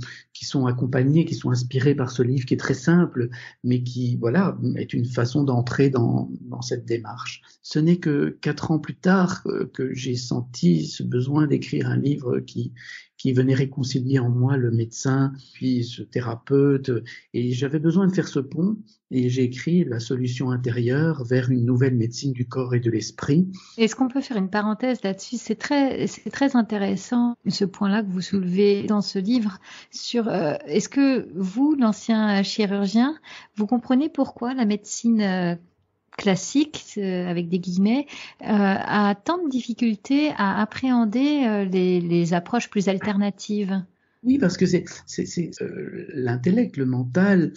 accompagnés, qui sont inspirés par ce livre qui est très simple, mais qui, voilà, est une façon d'entrer dans cette démarche. Ce n'est que 4 ans plus tard que j'ai senti ce besoin d'écrire un livre qui venait réconcilier en moi le médecin, puis ce thérapeute, et j'avais besoin de faire ce pont, et j'ai écrit La solution intérieure vers une nouvelle médecine du corps et de l'esprit. Est-ce qu'on peut faire une parenthèse là-dessus? C'est très intéressant, ce point-là que vous soulevez dans ce livre, sur est-ce que vous, l'ancien chirurgien, vous comprenez pourquoi la médecine classique, avec des guillemets, a tant de difficultés à appréhender les approches plus alternatives? Oui, parce que c'est l'intellect, le mental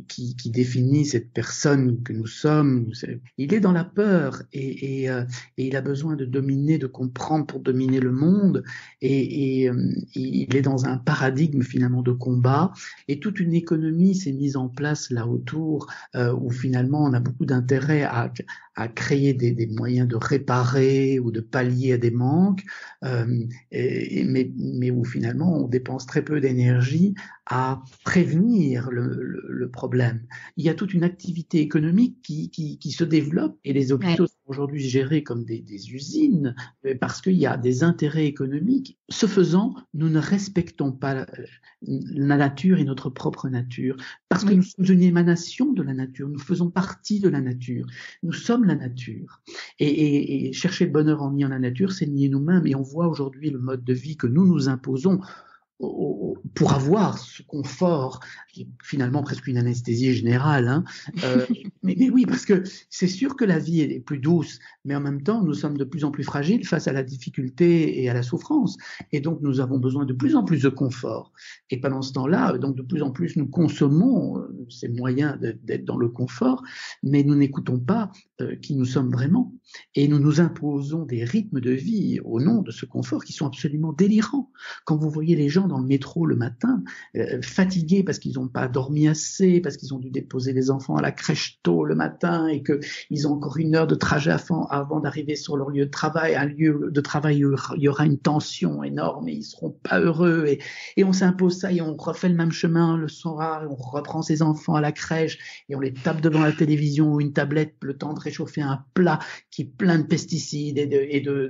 qui définit cette personne que nous sommes. Il est dans la peur et il a besoin de dominer, de comprendre pour dominer le monde. Et il est dans un paradigme finalement de combat. Et toute une économie s'est mise en place là autour où finalement on a beaucoup d'intérêt à créer des moyens de réparer ou de pallier à des manques, mais où finalement on dépense très peu d'énergie à prévenir le problème. Il y a toute une activité économique qui se développe et les hôpitaux sont aujourd'hui gérés comme des usines parce qu'il y a des intérêts économiques. Ce faisant, nous ne respectons pas la nature et notre propre nature parce que nous sommes une émanation de la nature, nous faisons partie de la nature, nous sommes la nature. Et chercher le bonheur en niant la nature, c'est nier nous-mêmes. Et on voit aujourd'hui le mode de vie que nous nous imposons pour avoir ce confort, qui est finalement presque une anesthésie générale, hein. Mais oui, parce que c'est sûr que la vie est plus douce, mais en même temps, nous sommes de plus en plus fragiles face à la difficulté et à la souffrance. Et donc, nous avons besoin de plus en plus de confort. Et pendant ce temps-là, donc de plus en plus, nous consommons ces moyens d'être dans le confort, mais nous n'écoutons pas qui nous sommes vraiment. Et nous nous imposons des rythmes de vie au nom de ce confort qui sont absolument délirants. Quand vous voyez les gens dans le métro le matin, fatigués parce qu'ils n'ont pas dormi assez, parce qu'ils ont dû déposer les enfants à la crèche tôt le matin et qu'ils ont encore 1 heure de trajet avant d'arriver sur leur lieu de travail, un lieu de travail où il y aura une tension énorme et ils seront pas heureux et on s'impose ça et on refait le même chemin le soir, on reprend ses enfants à la crèche et on les tape devant la télévision ou une tablette le temps de réchauffer un plat qui est plein de pesticides et de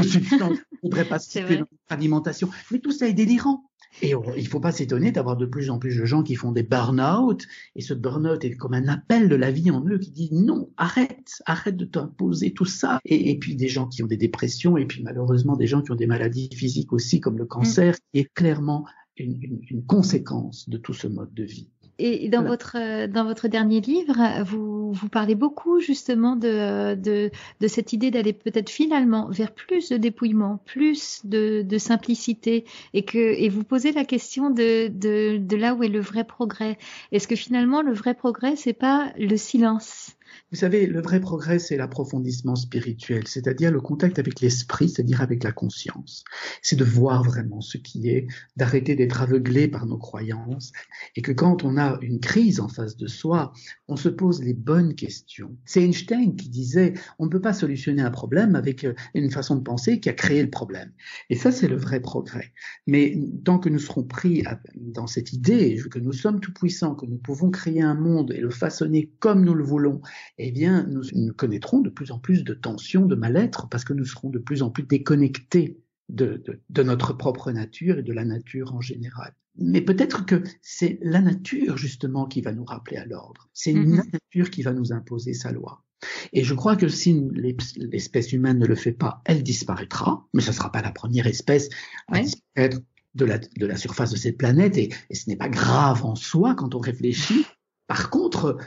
substances qu'il ne faudrait pas citer dans notre alimentation. Mais tout ça est délirant. Et il faut pas s'étonner d'avoir de plus en plus de gens qui font des burn-out, et ce burn-out est comme un appel de la vie en eux qui dit non, arrête de t'imposer tout ça. Et puis des gens qui ont des dépressions, et puis malheureusement des gens qui ont des maladies physiques aussi, comme le cancer, qui est clairement une conséquence de tout ce mode de vie. Et dans votre dernier livre, vous parlez beaucoup justement de cette idée d'aller peut-être finalement vers plus de dépouillement, plus de simplicité, et vous posez la question de là où est le vrai progrès. Est-ce que finalement le vrai progrès, c'est pas le silence? Vous savez, le vrai progrès, c'est l'approfondissement spirituel, c'est-à-dire le contact avec l'esprit, c'est-à-dire avec la conscience. C'est de voir vraiment ce qui est, d'arrêter d'être aveuglé par nos croyances, et que quand on a une crise en face de soi, on se pose les bonnes questions. C'est Einstein qui disait, on ne peut pas solutionner un problème avec une façon de penser qui a créé le problème. Et ça, c'est le vrai progrès. Mais tant que nous serons pris dans cette idée que nous sommes tout puissants, que nous pouvons créer un monde et le façonner comme nous le voulons, eh bien, nous connaîtrons de plus en plus de tensions, de mal-être, parce que nous serons de plus en plus déconnectés de notre propre nature et de la nature en général. Mais peut-être que c'est la nature, justement, qui va nous rappeler à l'ordre. C'est la nature qui va nous imposer sa loi. Et je crois que si l'espèce humaine ne le fait pas, elle disparaîtra, mais ce ne sera pas la première espèce à disparaître de la surface de cette planète, et ce n'est pas grave en soi quand on réfléchit. Par contre,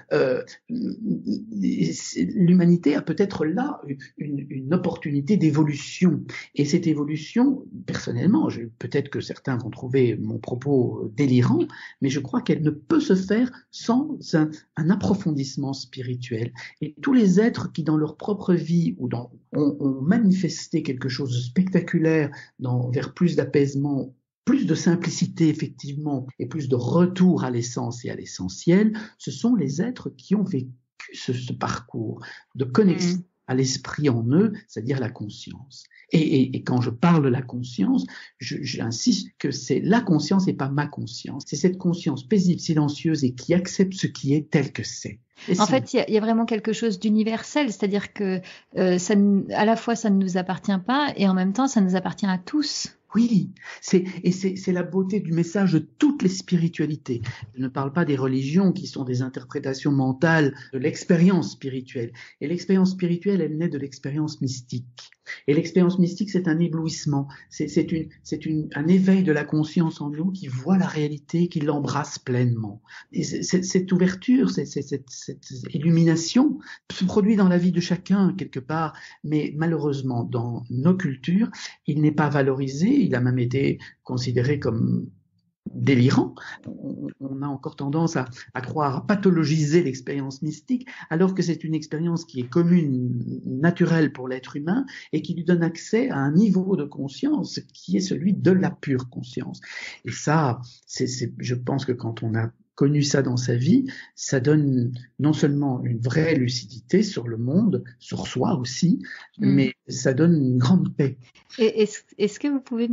l'humanité a peut-être là une opportunité d'évolution. Et cette évolution, personnellement, peut-être que certains vont trouver mon propos délirant, mais je crois qu'elle ne peut se faire sans un approfondissement spirituel. Et tous les êtres qui, dans leur propre vie, ont manifesté quelque chose de spectaculaire vers plus d'apaisement, plus de simplicité, effectivement, et plus de retour à l'essence et à l'essentiel, ce sont les êtres qui ont vécu ce parcours de connexion à l'esprit en eux, c'est-à-dire la conscience. Et quand je parle de la conscience, j'insiste que c'est la conscience et pas ma conscience. C'est cette conscience paisible, silencieuse et qui accepte ce qui est tel que c'est. En fait, il y a vraiment quelque chose d'universel, c'est-à-dire que à la fois ça ne nous appartient pas et en même temps ça nous appartient à tous. Oui, c'est la beauté du message de toutes les spiritualités. Je ne parle pas des religions qui sont des interprétations mentales de l'expérience spirituelle. Et l'expérience spirituelle, elle naît de l'expérience mystique. Et l'expérience mystique, c'est un éblouissement, c'est un éveil de la conscience en nous qui voit la réalité, qui l'embrasse pleinement. Et cette ouverture, cette illumination se produit dans la vie de chacun quelque part, mais malheureusement dans nos cultures, il n'est pas valorisé, il a même été considéré comme délirant. On a encore tendance à croire, à pathologiser l'expérience mystique, alors que c'est une expérience qui est commune, naturelle pour l'être humain, et qui lui donne accès à un niveau de conscience qui est celui de la pure conscience. Et ça, je pense que quand on a connu ça dans sa vie, ça donne non seulement une vraie lucidité sur le monde, sur soi aussi, mais ça donne une grande paix. Et est-ce que vous pouvez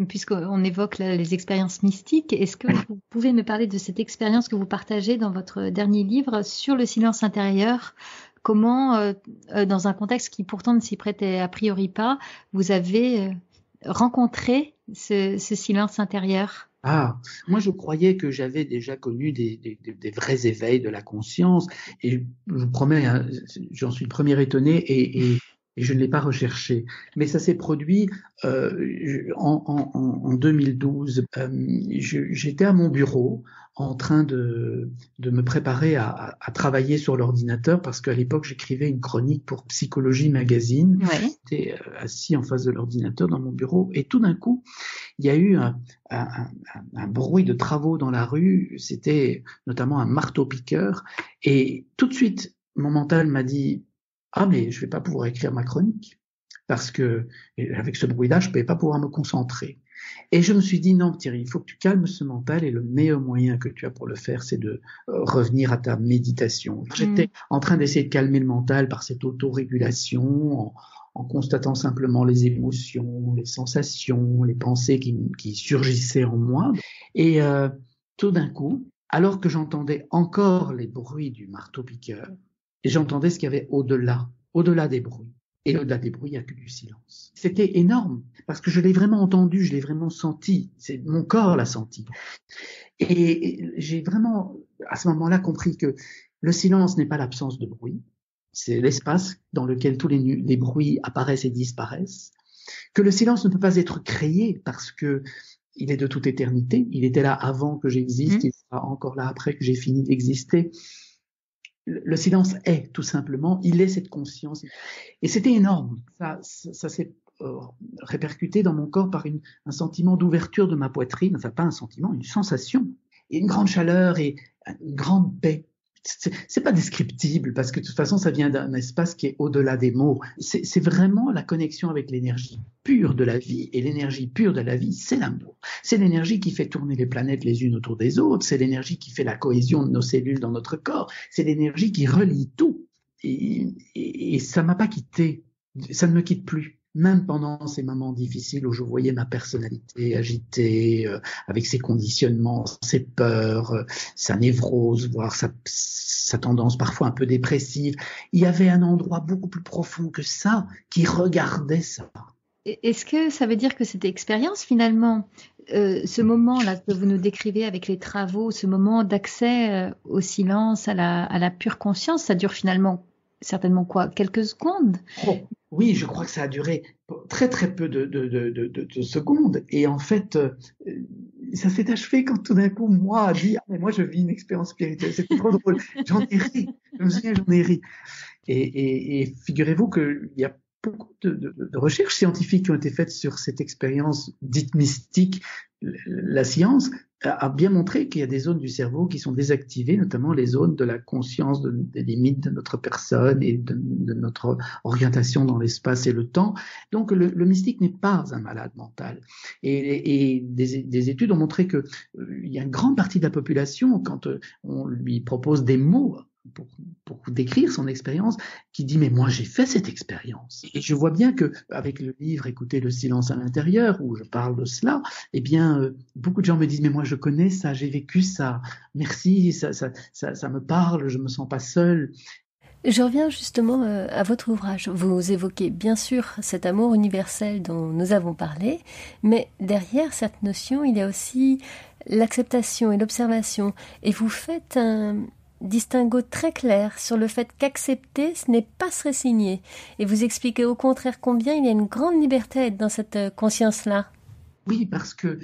puisqu'on évoque là les expériences mystiques, est-ce que vous pouvez me parler de cette expérience que vous partagez dans votre dernier livre sur le silence intérieur? Comment, dans un contexte qui pourtant ne s'y prêtait a priori pas, vous avez rencontré ce silence intérieur? Ah, moi je croyais que j'avais déjà connu des vrais éveils de la conscience, et je vous promets, hein, j'en suis le premier étonné, et je ne l'ai pas recherché. Mais ça s'est produit en 2012. J'étais à mon bureau en train de me préparer à travailler sur l'ordinateur, parce qu'à l'époque j'écrivais une chronique pour Psychologie Magazine. Ouais. J'étais assis en face de l'ordinateur dans mon bureau, et tout d'un coup il y a eu un bruit de travaux dans la rue. C'était notamment un marteau-piqueur, et tout de suite mon mental m'a dit: ah, mais je vais pas pouvoir écrire ma chronique, parce que avec ce bruit-là, je ne vais pas pouvoir me concentrer. Et je me suis dit: non, Thierry, il faut que tu calmes ce mental, et le meilleur moyen que tu as pour le faire, c'est de revenir à ta méditation. J'étais en train d'essayer de calmer le mental par cette autorégulation, en constatant simplement les émotions, les sensations, les pensées qui surgissaient en moi. Et tout d'un coup, alors que j'entendais encore les bruits du marteau-piqueur, et j'entendais ce qu'il y avait au-delà des bruits. Et au-delà des bruits, il n'y a que du silence. C'était énorme, parce que je l'ai vraiment entendu, je l'ai vraiment senti. Mon corps l'a senti. Et j'ai vraiment, à ce moment-là, compris que le silence n'est pas l'absence de bruit. C'est l'espace dans lequel tous les bruits apparaissent et disparaissent. Que le silence ne peut pas être créé parce que il est de toute éternité. Il était là avant que j'existe, il sera encore là après que j'ai fini d'exister. Le silence est, tout simplement, il est cette conscience. Et c'était énorme. Ça s'est répercuté dans mon corps par un sentiment d'ouverture de ma poitrine, enfin pas un sentiment, une sensation, et une grande chaleur et une grande paix. C'est pas descriptible parce que de toute façon ça vient d'un espace qui est au-delà des mots. C'est vraiment la connexion avec l'énergie pure de la vie, et l'énergie pure de la vie, c'est l'amour. C'est l'énergie qui fait tourner les planètes les unes autour des autres, c'est l'énergie qui fait la cohésion de nos cellules dans notre corps, c'est l'énergie qui relie tout. Et ça m'a pas quitté, ça ne me quitte plus. Même pendant ces moments difficiles où je voyais ma personnalité agitée, avec ses conditionnements, ses peurs, sa névrose, voire sa tendance parfois un peu dépressive, il y avait un endroit beaucoup plus profond que ça qui regardait ça. Est-ce que ça veut dire que cette expérience, finalement, ce moment-là que vous nous décrivez avec les travaux, ce moment d'accès au silence, à la pure conscience, ça dure finalement certainement quoi, quelques secondes? Oui, je crois que ça a duré très très peu de secondes. Et en fait, ça s'est achevé quand tout d'un coup, moi, a dit, mais moi je vis une expérience spirituelle. C'était trop drôle. J'en ai ri. Je me souviens, j'en ai ri. Et figurez-vous qu'il y a beaucoup de recherches scientifiques qui ont été faites sur cette expérience dite mystique. La science a bien montré qu'il y a des zones du cerveau qui sont désactivées, notamment les zones de la conscience des limites de notre personne et de notre orientation dans l'espace et le temps. Donc le mystique n'est pas un malade mental. Et des études ont montré que il y a une grande partie de la population, quand on lui propose des mots pour décrire son expérience, qui dit mais moi j'ai fait cette expérience. Et je vois bien que avec le livre Écoutez le silence à l'intérieur, où je parle de cela, eh bien beaucoup de gens me disent mais moi je connais ça, j'ai vécu ça, merci, ça me parle, je me sens pas seul. Je reviens justement à votre ouvrage. Vous évoquez bien sûr cet amour universel dont nous avons parlé, mais derrière cette notion, il y a aussi l'acceptation et l'observation. Et vous faites un distinguo très clair sur le fait qu'accepter, ce n'est pas se résigner. Et vous expliquez au contraire combien il y a une grande liberté à être dans cette conscience-là. Oui, parce que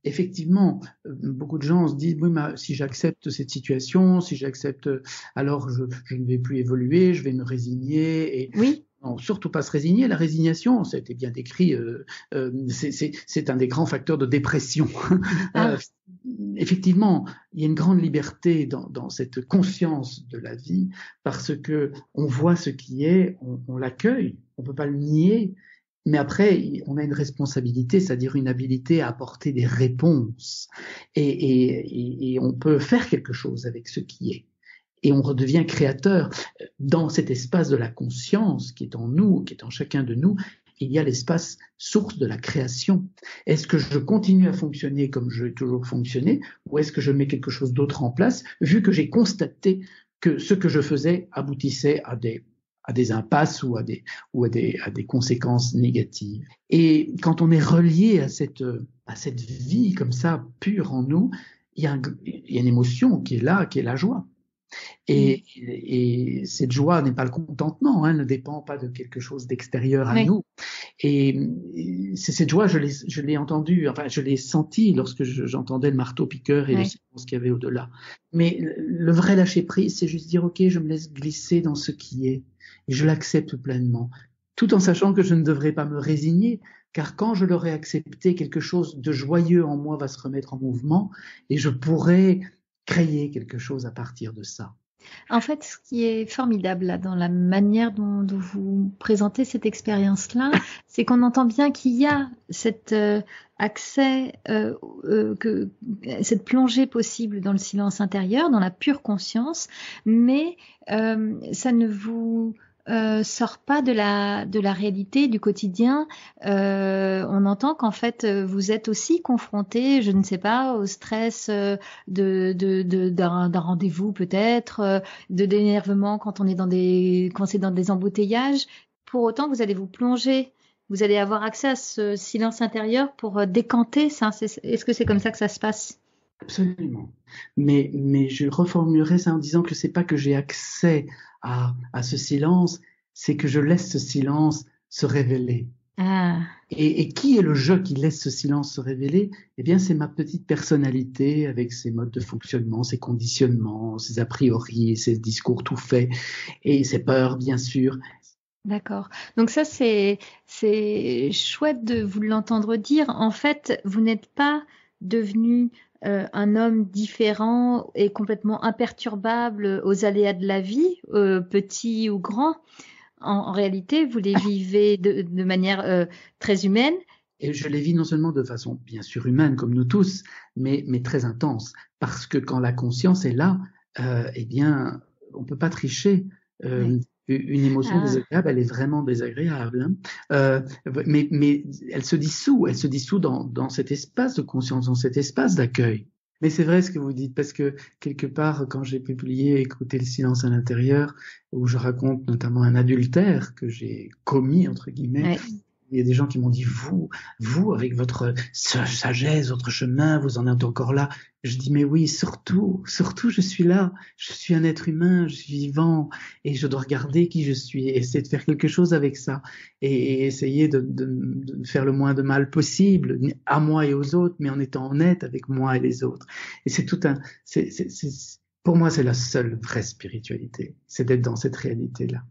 effectivement, beaucoup de gens se disent oui, mais si j'accepte cette situation, si j'accepte, alors je ne vais plus évoluer, je vais me résigner. Et oui. Non, surtout pas se résigner. La résignation, ça a été bien décrit, c'est un des grands facteurs de dépression. Effectivement, il y a une grande liberté dans cette conscience de la vie parce que on voit ce qui est, on l'accueille, on peut pas le nier. Mais après, on a une responsabilité, c'est-à-dire une habilité à apporter des réponses. Et on peut faire quelque chose avec ce qui est. Et on redevient créateur. Dans cet espace de la conscience qui est en nous, qui est en chacun de nous, il y a l'espace source de la création. Est-ce que je continue à fonctionner comme j'ai toujours fonctionné, ou est-ce que je mets quelque chose d'autre en place, vu que j'ai constaté que ce que je faisais aboutissait à des impasses ou à des conséquences négatives. Et quand on est relié à cette vie comme ça, pure en nous, il y a une émotion qui est là, qui est la joie. Et cette joie n'est pas le contentement, ne dépend pas de quelque chose d'extérieur à nous. Et c'est cette joie, je l'ai entendue, enfin je l'ai sentie lorsque j'entendais le marteau-piqueur et le silence qu'il y avait au-delà. Mais le vrai lâcher-prise, c'est juste dire ok, je me laisse glisser dans ce qui est et je l'accepte pleinement, tout en sachant que je ne devrais pas me résigner, car quand je l'aurai accepté, quelque chose de joyeux en moi va se remettre en mouvement et je pourrai créer quelque chose à partir de ça. En fait, ce qui est formidable là, dans la manière dont vous présentez cette expérience-là, c'est qu'on entend bien qu'il y a cet accès, cette plongée possible dans le silence intérieur, dans la pure conscience, mais ça ne vous sort pas de la réalité du quotidien. On entend qu'en fait vous êtes aussi confronté, je ne sais pas, au stress d'un rendez-vous peut-être, de l'énervement quand c'est dans des embouteillages. pour autant, vous allez vous plonger, vous allez avoir accès à ce silence intérieur pour décanter ça. Est-ce que c'est comme ça que ça se passe? Absolument. Mais je reformulerai ça en disant que c'est pas que j'ai accès à ce silence, c'est que je laisse ce silence se révéler. Ah. Et qui est le je qui laisse ce silence se révéler? Eh bien, c'est ma petite personnalité avec ses modes de fonctionnement, ses conditionnements, ses a priori, ses discours tout faits et ses peurs, bien sûr. D'accord. Donc ça, c'est chouette de vous l'entendre dire. En fait, vous n'êtes pas devenu un homme différent et complètement imperturbable aux aléas de la vie, petit ou grand. En réalité, vous les vivez de manière très humaine. Et je les vis non seulement de façon bien sûr humaine comme nous tous, mais très intense. Parce que quand la conscience est là, eh bien, on peut pas tricher. Oui. Une émotion désagréable, elle est vraiment désagréable. Mais elle se dissout dans cet espace de conscience, dans cet espace d'accueil. Mais c'est vrai ce que vous dites, parce que quelque part, quand j'ai publié Écouter le silence à l'intérieur, où je raconte notamment un adultère que j'ai commis, entre guillemets, il y a des gens qui m'ont dit, vous, avec votre sagesse, votre chemin, vous en êtes encore là. Je dis, mais oui, surtout, je suis là. Je suis un être humain, je suis vivant, et je dois regarder qui je suis, et essayer de faire quelque chose avec ça, et essayer de faire le moins de mal possible, à moi et aux autres, mais en étant honnête avec moi et les autres. Et c'est tout pour moi, c'est la seule vraie spiritualité. C'est d'être dans cette réalité-là.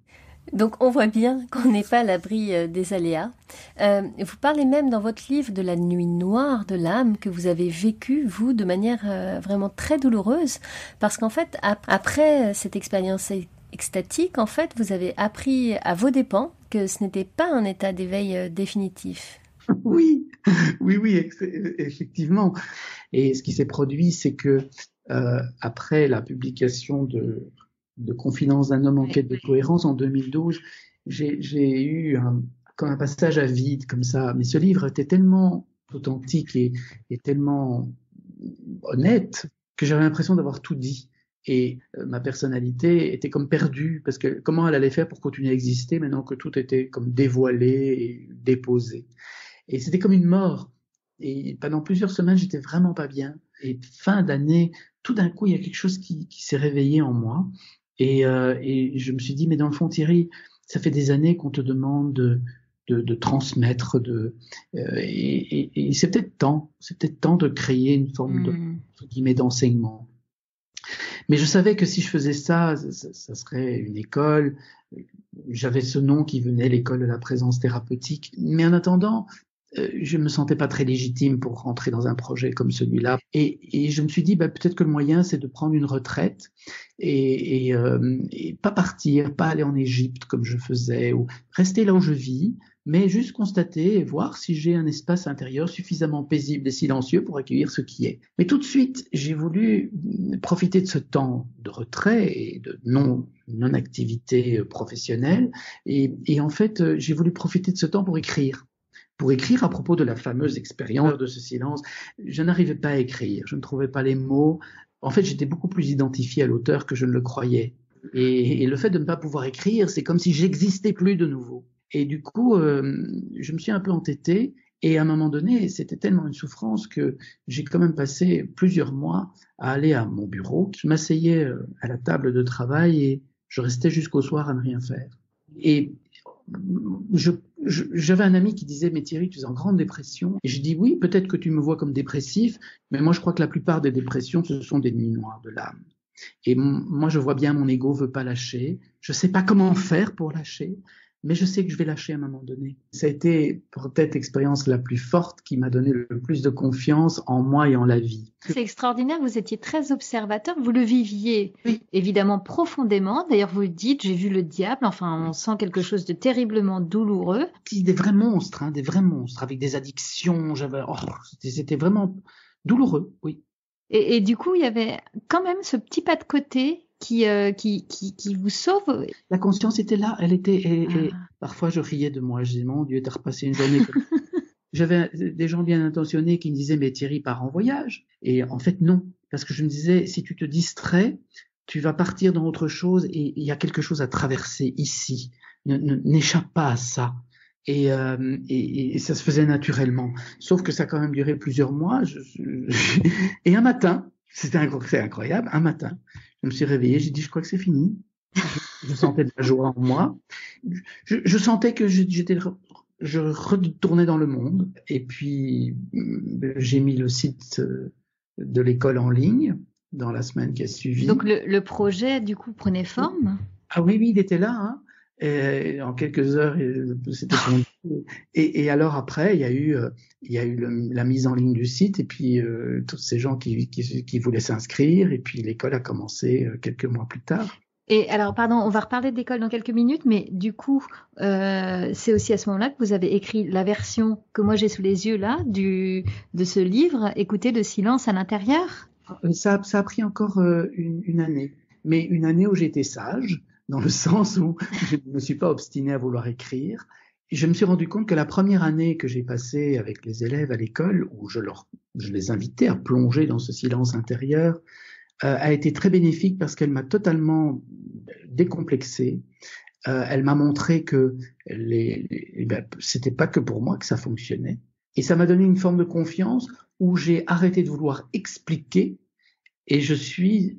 Donc on voit bien qu'on n'est pas à l'abri des aléas. Vous parlez même dans votre livre de la nuit noire de l'âme que vous avez vécue, vous, de manière vraiment très douloureuse, parce qu'en fait, après cette expérience extatique, en fait, vous avez appris à vos dépens que ce n'était pas un état d'éveil définitif. Oui, effectivement. Et ce qui s'est produit, c'est que après la publication de Confidence d'un homme en quête de cohérence en 2012, j'ai eu comme un passage à vide comme ça. Mais ce livre était tellement authentique et tellement honnête que j'avais l'impression d'avoir tout dit. Et ma personnalité était comme perdue, parce que comment elle allait faire pour continuer à exister maintenant que tout était comme dévoilé et déposé. Et c'était comme une mort. Et pendant plusieurs semaines, j'étais vraiment pas bien. Et fin d'année, tout d'un coup, il y a quelque chose qui s'est réveillé en moi. Et je me suis dit, mais dans le fond, Thierry, ça fait des années qu'on te demande de transmettre, et c'est peut-être temps de créer une forme d'enseignement. Mais je savais que si je faisais ça serait une école. J'avais ce nom qui venait, l'école de la présence thérapeutique. Mais en attendant, je me sentais pas très légitime pour rentrer dans un projet comme celui-là. Et je me suis dit, peut-être que le moyen, c'est de prendre une retraite et pas partir, pas aller en Égypte comme je faisais, ou rester là où je vis, mais juste constater et voir si j'ai un espace intérieur suffisamment paisible et silencieux pour accueillir ce qui est. Mais tout de suite, j'ai voulu profiter de ce temps de retrait et de non-activité professionnelle. Et en fait, j'ai voulu profiter de ce temps pour écrire à propos de la fameuse expérience de ce silence. Je n'arrivais pas à écrire, je ne trouvais pas les mots. En fait, j'étais beaucoup plus identifié à l'auteur que je ne le croyais. Et le fait de ne pas pouvoir écrire, c'est comme si j'existais plus de nouveau. Et du coup, je me suis un peu entêté. Et à un moment donné, c'était tellement une souffrance que j'ai quand même passé plusieurs mois à aller à mon bureau. Je m'asseyais à la table de travail et je restais jusqu'au soir à ne rien faire. Et j'avais un ami qui disait, mais Thierry, tu es en grande dépression. Et je dis, oui, peut-être que tu me vois comme dépressif, mais moi je crois que la plupart des dépressions, ce sont des nuits noires de l'âme. Et moi je vois bien, mon ego veut pas lâcher. Je sais pas comment faire pour lâcher, mais je sais que je vais lâcher à un moment donné. Ça a été peut-être l'expérience la plus forte qui m'a donné le plus de confiance en moi et en la vie. C'est extraordinaire, vous étiez très observateur, vous le viviez évidemment profondément. D'ailleurs, vous le dites, j'ai vu le diable, enfin on sent quelque chose de terriblement douloureux. Des vrais monstres, avec des addictions, c'était vraiment douloureux, oui. Et du coup, il y avait quand même ce petit pas de côté qui vous sauve. La conscience était là, et parfois je riais de moi, je disais, mon Dieu, t'as repassé une journée comme ça. J'avais des gens bien intentionnés qui me disaient, mais Thierry, pars en voyage. Et en fait, non. Parce que je me disais, si tu te distrais, tu vas partir dans autre chose et il y a quelque chose à traverser ici. n'échappe pas à ça. Et ça se faisait naturellement. Sauf que ça a quand même duré plusieurs mois. Et un matin, c'est incroyable, un matin, je me suis réveillé, j'ai dit, je crois que c'est fini. Je sentais de la joie en moi. Je sentais que je retournais dans le monde. Et puis, j'ai mis le site de l'école en ligne dans la semaine qui a suivi. Donc, le projet, du coup, prenait forme? Ah oui, il était là, hein. Et en quelques heures, c'était et alors après, il y a eu la mise en ligne du site et puis tous ces gens qui voulaient s'inscrire et puis l'école a commencé quelques mois plus tard. Et alors, pardon, on va reparler d'école dans quelques minutes, mais du coup, c'est aussi à ce moment-là que vous avez écrit la version que moi j'ai sous les yeux là de ce livre, Écoutez le silence à l'intérieur. Ça a pris encore une année, mais une année où j'étais sage, dans le sens où je ne me suis pas obstiné à vouloir écrire. Et je me suis rendu compte que la première année que j'ai passée avec les élèves à l'école, où je les invitais à plonger dans ce silence intérieur, a été très bénéfique parce qu'elle m'a totalement décomplexé. Elle m'a montré que c'était pas que pour moi que ça fonctionnait. Et ça m'a donné une forme de confiance où j'ai arrêté de vouloir expliquer et je suis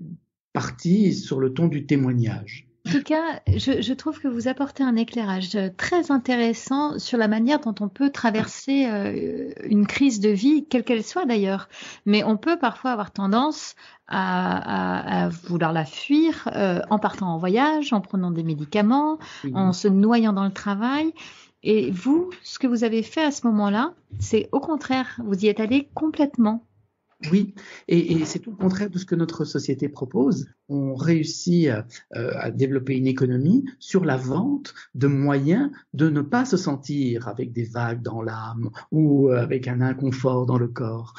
parti sur le ton du témoignage. En tout cas, je trouve que vous apportez un éclairage très intéressant sur la manière dont on peut traverser une crise de vie, quelle qu'elle soit d'ailleurs. Mais on peut parfois avoir tendance à vouloir la fuir en partant en voyage, en prenant des médicaments, en se noyant dans le travail. Et vous, ce que vous avez fait à ce moment-là, c'est au contraire, vous y êtes allé complètement. Oui, et c'est tout le contraire de ce que notre société propose. On réussit à développer une économie sur la vente de moyens de ne pas se sentir avec des vagues dans l'âme ou avec un inconfort dans le corps.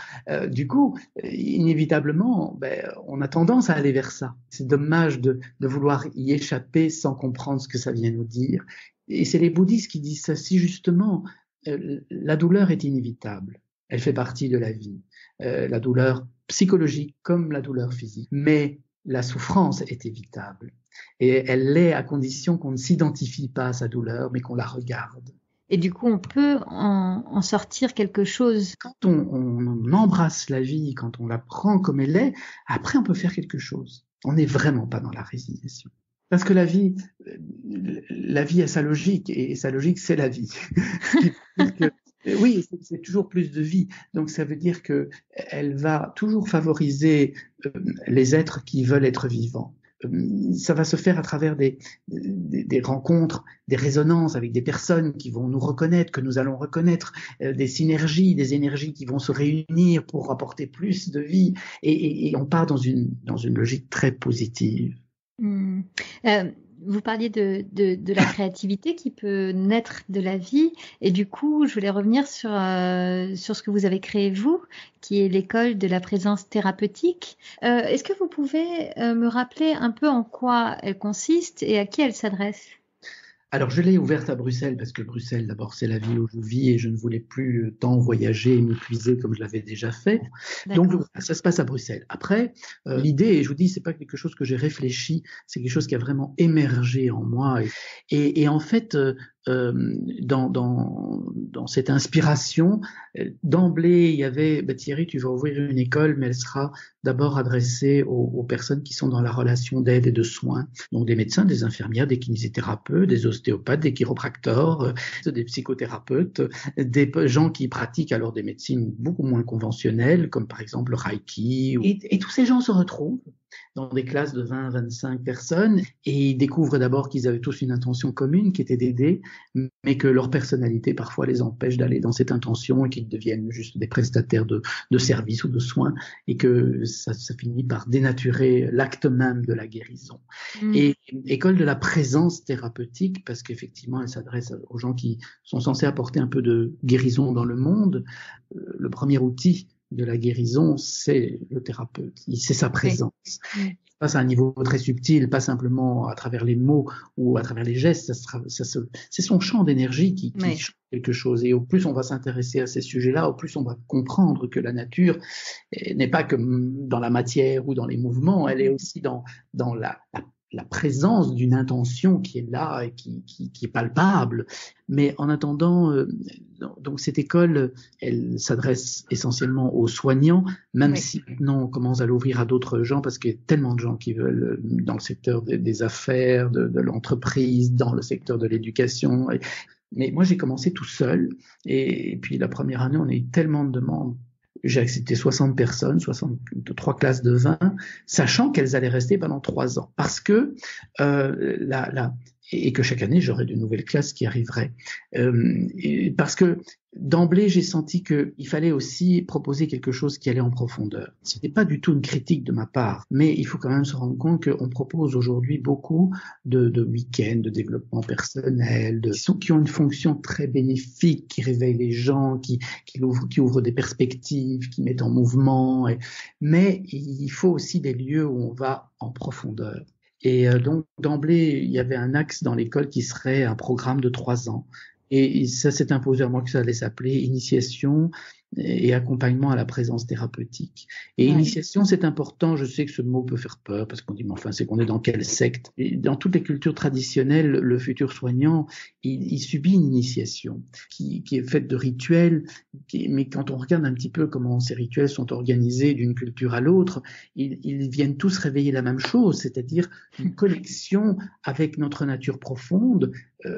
Du coup, inévitablement, on a tendance à aller vers ça. C'est dommage de vouloir y échapper sans comprendre ce que ça vient nous dire. Et c'est les bouddhistes qui disent ça si justement. La douleur est inévitable. Elle fait partie de la vie. La douleur psychologique comme la douleur physique. Mais la souffrance est évitable. Et elle l'est à condition qu'on ne s'identifie pas à sa douleur, mais qu'on la regarde. Et du coup, on peut en sortir quelque chose. Quand on embrasse la vie, quand on la prend comme elle est, après on peut faire quelque chose. On n'est vraiment pas dans la résignation. Parce que la vie a sa logique, et sa logique, c'est la vie. Oui, c'est toujours plus de vie. Donc ça veut dire que elle va toujours favoriser les êtres qui veulent être vivants. Ça va se faire à travers des rencontres, des résonances avec des personnes qui vont nous reconnaître, que nous allons reconnaître, des synergies, des énergies qui vont se réunir pour apporter plus de vie. Et on part dans une logique très positive. Vous parliez de la créativité qui peut naître de la vie, et du coup, je voulais revenir sur ce que vous avez créé vous, qui est l'école de la présence thérapeutique. Est-ce que vous pouvez me rappeler un peu en quoi elle consiste et à qui elle s'adresse ? Alors, je l'ai ouverte à Bruxelles parce que Bruxelles, d'abord, c'est la ville où je vis et je ne voulais plus tant voyager et m'épuiser comme je l'avais déjà fait. D'accord. Donc, ça se passe à Bruxelles. Après, l'idée, et je vous dis, c'est pas quelque chose que j'ai réfléchi, c'est quelque chose qui a vraiment émergé en moi. Et en fait, dans cette inspiration, d'emblée, il y avait, Thierry, tu vas ouvrir une école, mais elle sera d'abord adressée aux personnes qui sont dans la relation d'aide et de soins. Donc, des médecins, des infirmières, des kinésithérapeutes, des ostéopathes, des chiropracteurs, des psychothérapeutes, des gens qui pratiquent alors des médecines beaucoup moins conventionnelles, comme par exemple le Reiki. Et tous ces gens se retrouvent dans des classes de 20 à 25 personnes et ils découvrent d'abord qu'ils avaient tous une intention commune qui était d'aider, mais que leur personnalité parfois les empêche d'aller dans cette intention et qu'ils deviennent juste des prestataires de services ou de soins et que ça finit par dénaturer l'acte même de la guérison. Et école de la présence thérapeutique, parce qu'effectivement elle s'adresse aux gens qui sont censés apporter un peu de guérison dans le monde. Le premier outil de la guérison, c'est le thérapeute, c'est sa présence. Il passe à un niveau très subtil, pas simplement à travers les mots ou à travers les gestes, c'est son champ d'énergie qui change quelque chose. Et au plus on va s'intéresser à ces sujets-là, au plus on va comprendre que la nature n'est pas que dans la matière ou dans les mouvements, elle est aussi dans la présence d'une intention qui est là et qui est palpable. Mais en attendant, donc cette école, elle s'adresse essentiellement aux soignants, même si maintenant on commence à l'ouvrir à d'autres gens, parce qu'il y a tellement de gens qui veulent dans le secteur des affaires, de l'entreprise, dans le secteur de l'éducation. Mais moi, j'ai commencé tout seul. Et puis la première année, on a eu tellement de demandes. J'ai accepté 60 personnes, 3 classes de 20, sachant qu'elles allaient rester pendant 3 ans. Parce que et que chaque année, j'aurais de nouvelles classes qui arriveraient. Parce que d'emblée, j'ai senti qu'il fallait aussi proposer quelque chose qui allait en profondeur. C'était pas du tout une critique de ma part, mais il faut quand même se rendre compte qu'on propose aujourd'hui beaucoup de week-ends, de développement personnel, qui ont une fonction très bénéfique, qui réveillent les gens, qui ouvrent des perspectives, qui mettent en mouvement. Mais il faut aussi des lieux où on va en profondeur. Et donc, d'emblée, il y avait un axe dans l'école qui serait un programme de 3 ans. Et ça s'est imposé à moi que ça allait s'appeler initiation et accompagnement à la présence thérapeutique. Et initiation, c'est important. Je sais que ce mot peut faire peur parce qu'on dit, mais enfin, c'est qu'on est dans quelle secte? Et dans toutes les cultures traditionnelles, le futur soignant, il subit une initiation qui est faite de rituels. Mais quand on regarde un petit peu comment ces rituels sont organisés d'une culture à l'autre, ils viennent tous réveiller la même chose, c'est-à-dire une connexion avec notre nature profonde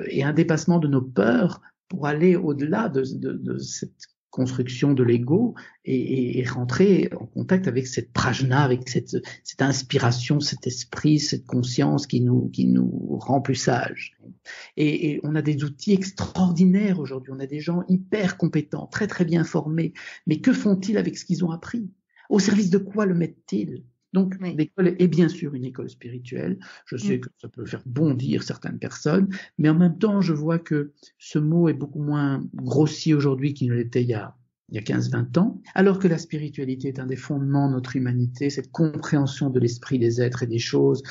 et un dépassement de nos peurs pour aller au-delà de cette construction de l'ego et rentrer en contact avec cette prajna, avec cette inspiration, cet esprit, cette conscience qui nous rend plus sages. Et on a des outils extraordinaires aujourd'hui, on a des gens hyper compétents, très très bien formés, mais que font-ils avec ce qu'ils ont appris? Au service de quoi le mettent-ils? Donc, l'école est bien sûr une école spirituelle. Je sais que ça peut faire bondir certaines personnes, mais en même temps, je vois que ce mot est beaucoup moins grossier aujourd'hui qu'il ne l'était il y a 15-20 ans, alors que la spiritualité est un des fondements de notre humanité, cette compréhension de l'esprit des êtres et des choses.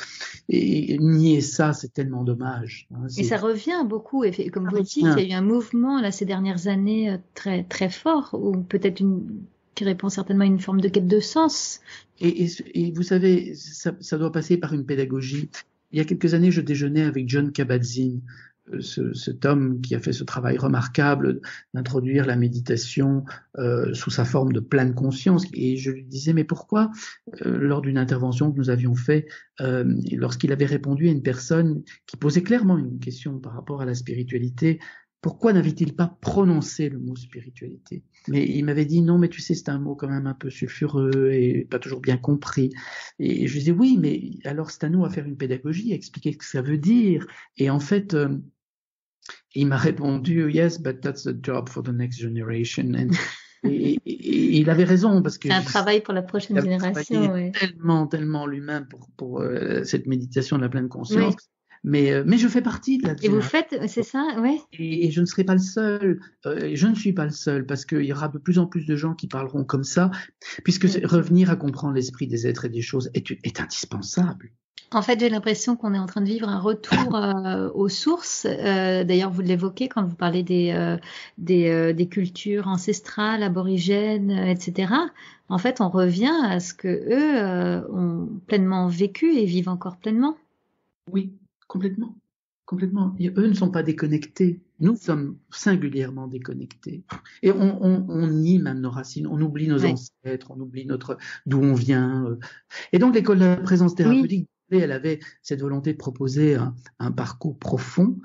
Et nier ça, c'est tellement dommage. Et ça revient beaucoup, comme vous dites, il y a eu un mouvement là ces dernières années très très fort, ou peut-être qui répond certainement à une forme de quête de sens. Et vous savez, ça doit passer par une pédagogie. Il y a quelques années, je déjeunais avec Jon Kabat-Zinn, cet homme qui a fait ce travail remarquable d'introduire la méditation sous sa forme de pleine conscience. Et je lui disais, mais pourquoi, lors d'une intervention que nous avions fait, lorsqu'il avait répondu à une personne qui posait clairement une question par rapport à la spiritualité, pourquoi n'avait-il pas prononcé le mot spiritualité? Mais il m'avait dit non, mais tu sais, c'est un mot quand même un peu sulfureux et pas toujours bien compris. Et je lui disais oui, mais alors c'est à nous à faire une pédagogie, à expliquer ce que ça veut dire. Et en fait, il m'a répondu yes, but that's the job for the next generation. Et il avait raison parce que c'est un travail pour la prochaine génération. Tellement l'humain pour cette méditation de la pleine conscience. Oui. Mais je fais partie de la génération. Et vous faites, c'est ça, ouais. Et je ne serai pas le seul. Je ne suis pas le seul parce qu'il y aura de plus en plus de gens qui parleront comme ça, puisque revenir à comprendre l'esprit des êtres et des choses est indispensable. En fait, j'ai l'impression qu'on est en train de vivre un retour aux sources. D'ailleurs, vous l'évoquez quand vous parlez des cultures ancestrales, aborigènes, etc. En fait, on revient à ce que eux ont pleinement vécu et vivent encore pleinement. Oui. Complètement. Et eux ne sont pas déconnectés. Nous sommes singulièrement déconnectés. Et on nie même nos racines, on oublie nos ancêtres, on oublie d'où on vient. Et donc l'école de la présence thérapeutique, elle avait cette volonté de proposer un parcours profond.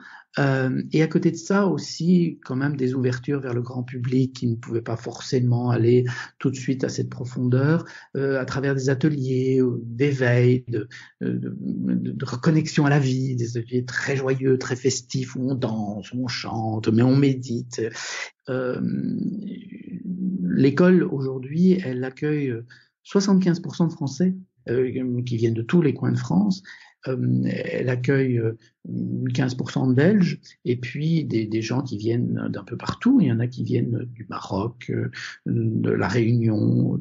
Et à côté de ça aussi, quand même, des ouvertures vers le grand public qui ne pouvaient pas forcément aller tout de suite à cette profondeur, à travers des ateliers d'éveil, de reconnexion à la vie, des ateliers très joyeux, très festifs, où on danse, où on chante, mais on médite. L'école, aujourd'hui, elle accueille 75% de Français qui viennent de tous les coins de France. Elle accueille 15% de Belges et puis des gens qui viennent d'un peu partout. Il y en a qui viennent du Maroc, de la Réunion,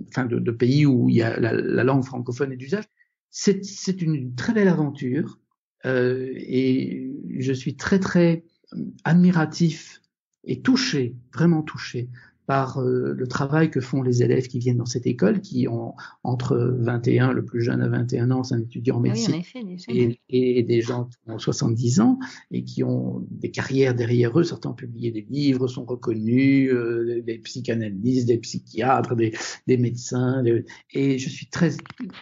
enfin de pays où il y a la langue francophone est d'usage. C'est une très belle aventure et je suis très très admiratif est touché, vraiment touché par le travail que font les élèves qui viennent dans cette école, qui ont entre 21, le plus jeune à 21 ans, c'est un étudiant en médecine, oui, en effet, déjà. et des gens qui ont 70 ans et qui ont des carrières derrière eux. Certains ont publié des livres, sont reconnus, des psychanalystes, des psychiatres, des médecins. Et je suis très,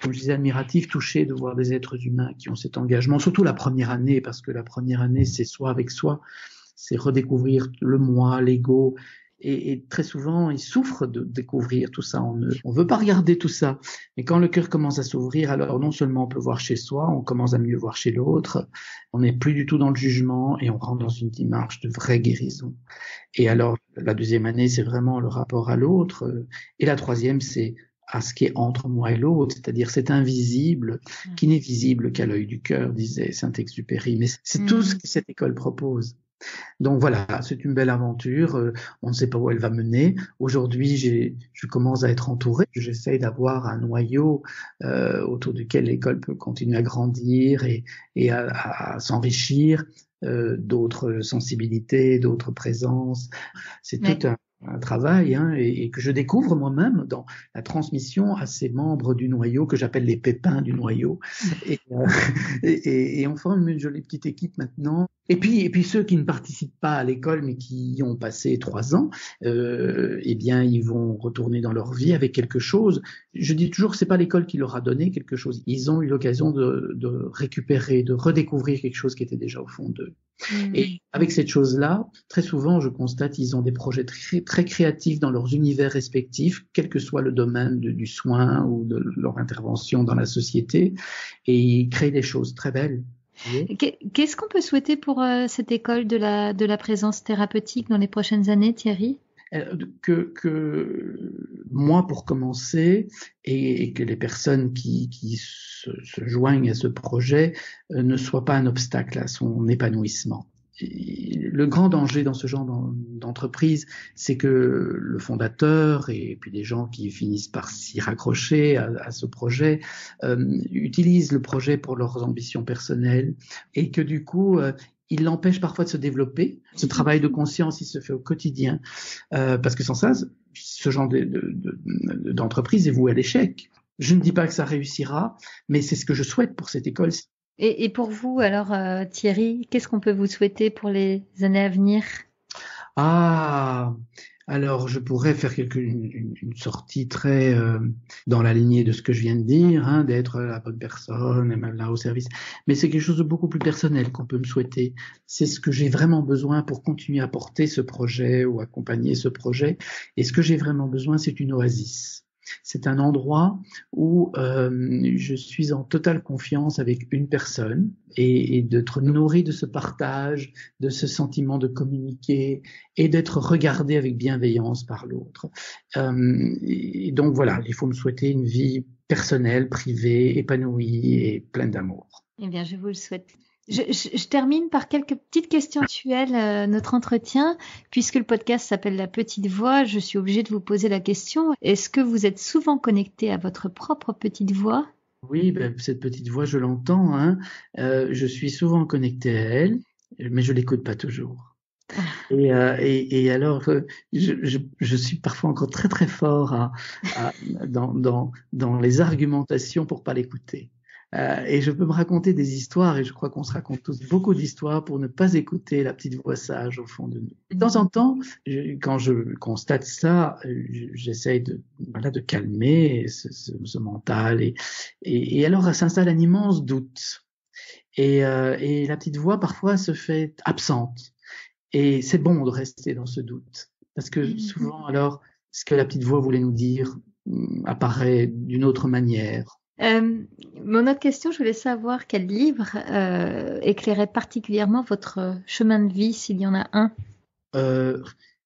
comme je disais, admiratif, touché de voir des êtres humains qui ont cet engagement, surtout la première année, parce que la première année, c'est soi avec soi, c'est redécouvrir le moi, l'ego. Et très souvent, ils souffrent de découvrir tout ça en eux. On veut pas regarder tout ça. Mais quand le cœur commence à s'ouvrir, alors non seulement on peut voir chez soi, on commence à mieux voir chez l'autre. On n'est plus du tout dans le jugement et on rentre dans une démarche de vraie guérison. Et alors, la deuxième année, c'est vraiment le rapport à l'autre. Et la troisième, c'est à ce qui est entre moi et l'autre, c'est-à-dire cet invisible qui n'est visible qu'à l'œil du cœur, disait Saint-Exupéry. Mais c'est tout ce que cette école propose. Donc voilà, c'est une belle aventure. On ne sait pas où elle va mener. Aujourd'hui, je commence à être entouré. J'essaye d'avoir un noyau autour duquel l'école peut continuer à grandir et à s'enrichir d'autres sensibilités, d'autres présences. C'est tout un travail et que je découvre moi-même dans la transmission à ces membres du noyau que j'appelle les pépins du noyau. Et on forme une jolie petite équipe maintenant. Et puis ceux qui ne participent pas à l'école mais qui y ont passé 3 ans, eh bien ils vont retourner dans leur vie avec quelque chose. Je dis toujours que c'est pas l'école qui leur a donné quelque chose. Ils ont eu l'occasion de récupérer, de redécouvrir quelque chose qui était déjà au fond d'eux. Et avec cette chose-là, très souvent, je constate, ils ont des projets très créatifs dans leurs univers respectifs, quel que soit le domaine du soin ou de leur intervention dans la société, et ils créent des choses très belles. Qu'est-ce qu'on peut souhaiter pour cette école de la présence thérapeutique dans les prochaines années, Thierry ? Que moi, pour commencer, et que les personnes qui se joignent à ce projet ne soient pas un obstacle à son épanouissement. Le grand danger dans ce genre d'entreprise, c'est que le fondateur et puis des gens qui finissent par s'y raccrocher à ce projet utilisent le projet pour leurs ambitions personnelles et que du coup il l'empêche parfois de se développer. Ce travail de conscience, il se fait au quotidien parce que sans ça, ce genre d'entreprise est voué à l'échec. Je ne dis pas que ça réussira, mais c'est ce que je souhaite pour cette école. Et pour vous, alors Thierry, qu'est-ce qu'on peut vous souhaiter pour les années à venir ? Alors je pourrais faire une sortie très dans la lignée de ce que je viens de dire, d'être la bonne personne et même là au service. Mais c'est quelque chose de beaucoup plus personnel qu'on peut me souhaiter. C'est ce que j'ai vraiment besoin pour continuer à porter ce projet ou accompagner ce projet. Et ce que j'ai vraiment besoin, c'est une oasis. C'est un endroit où je suis en totale confiance avec une personne et d'être nourri de ce partage, de ce sentiment de communiquer et d'être regardé avec bienveillance par l'autre. Et donc voilà, il faut me souhaiter une vie personnelle, privée, épanouie et pleine d'amour. Eh bien, je vous le souhaite. Je termine par quelques petites questions actuelles, notre entretien. Puisque le podcast s'appelle La Petite Voix, je suis obligée de vous poser la question. Est-ce que vous êtes souvent connecté à votre propre petite voix ? Oui, cette petite voix, je l'entends. Je suis souvent connecté à elle, mais je l'écoute pas toujours. Et alors, je suis parfois encore très très fort dans les argumentations pour pas l'écouter. Et je peux me raconter des histoires, et je crois qu'on se raconte tous beaucoup d'histoires pour ne pas écouter la petite voix sage au fond de nous. De temps en temps, quand je constate ça, j'essaye de calmer ce mental, et alors s'installe un immense doute. Et la petite voix parfois se fait absente. Et c'est bon de rester dans ce doute, parce que souvent alors, ce que la petite voix voulait nous dire apparaît d'une autre manière. Mon autre question, je voulais savoir quel livre éclairait particulièrement votre chemin de vie, s'il y en a un.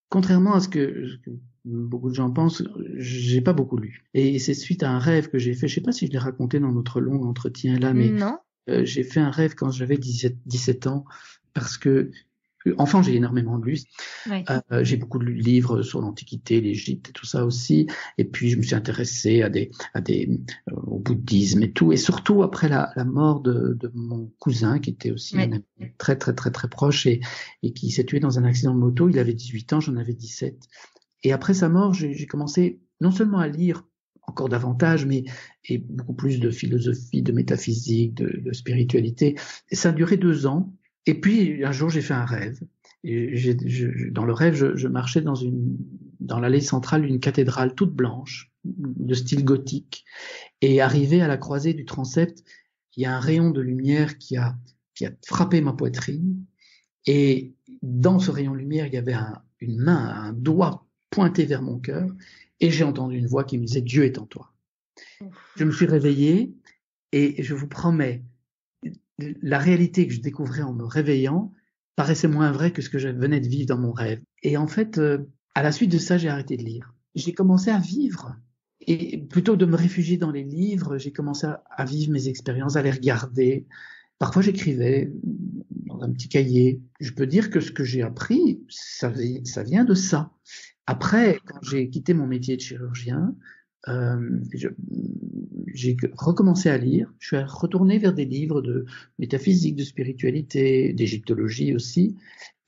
Contrairement à ce que beaucoup de gens pensent, j'ai pas beaucoup lu. Et c'est suite à un rêve que j'ai fait. Je sais pas si je l'ai raconté dans notre long entretien là, mais non. J'ai fait un rêve quand j'avais 17 ans, parce que Enfant, j'ai énormément lu. Oui. J'ai beaucoup lu de livres sur l'Antiquité, l'Égypte et tout ça aussi. Et puis, je me suis intéressé au bouddhisme et tout. Et surtout, après la mort de mon cousin, qui était aussi un ami très, très, très, très proche et qui s'est tué dans un accident de moto. Il avait 18 ans, j'en avais 17. Et après sa mort, j'ai commencé non seulement à lire encore davantage, et beaucoup plus de philosophie, de métaphysique, de spiritualité. Et ça a duré 2 ans. Et puis, un jour, j'ai fait un rêve. Et dans le rêve, je marchais dans l'allée centrale d'une cathédrale toute blanche, de style gothique. Et arrivé à la croisée du transept, il y a un rayon de lumière qui a frappé ma poitrine. Et dans ce rayon de lumière, il y avait une main, un doigt pointé vers mon cœur. Et j'ai entendu une voix qui me disait « Dieu est en toi ». Je me suis réveillé et je vous promets, la réalité que je découvrais en me réveillant paraissait moins vraie que ce que je venais de vivre dans mon rêve. Et en fait, à la suite de ça, j'ai arrêté de lire. J'ai commencé à vivre. Et plutôt que de me réfugier dans les livres, j'ai commencé à vivre mes expériences, à les regarder. Parfois, j'écrivais dans un petit cahier. Je peux dire que ce que j'ai appris, ça vient de ça. Après, quand j'ai quitté mon métier de chirurgien, j'ai recommencé à lire. Je suis retourné vers des livres de métaphysique, de spiritualité, d'égyptologie aussi.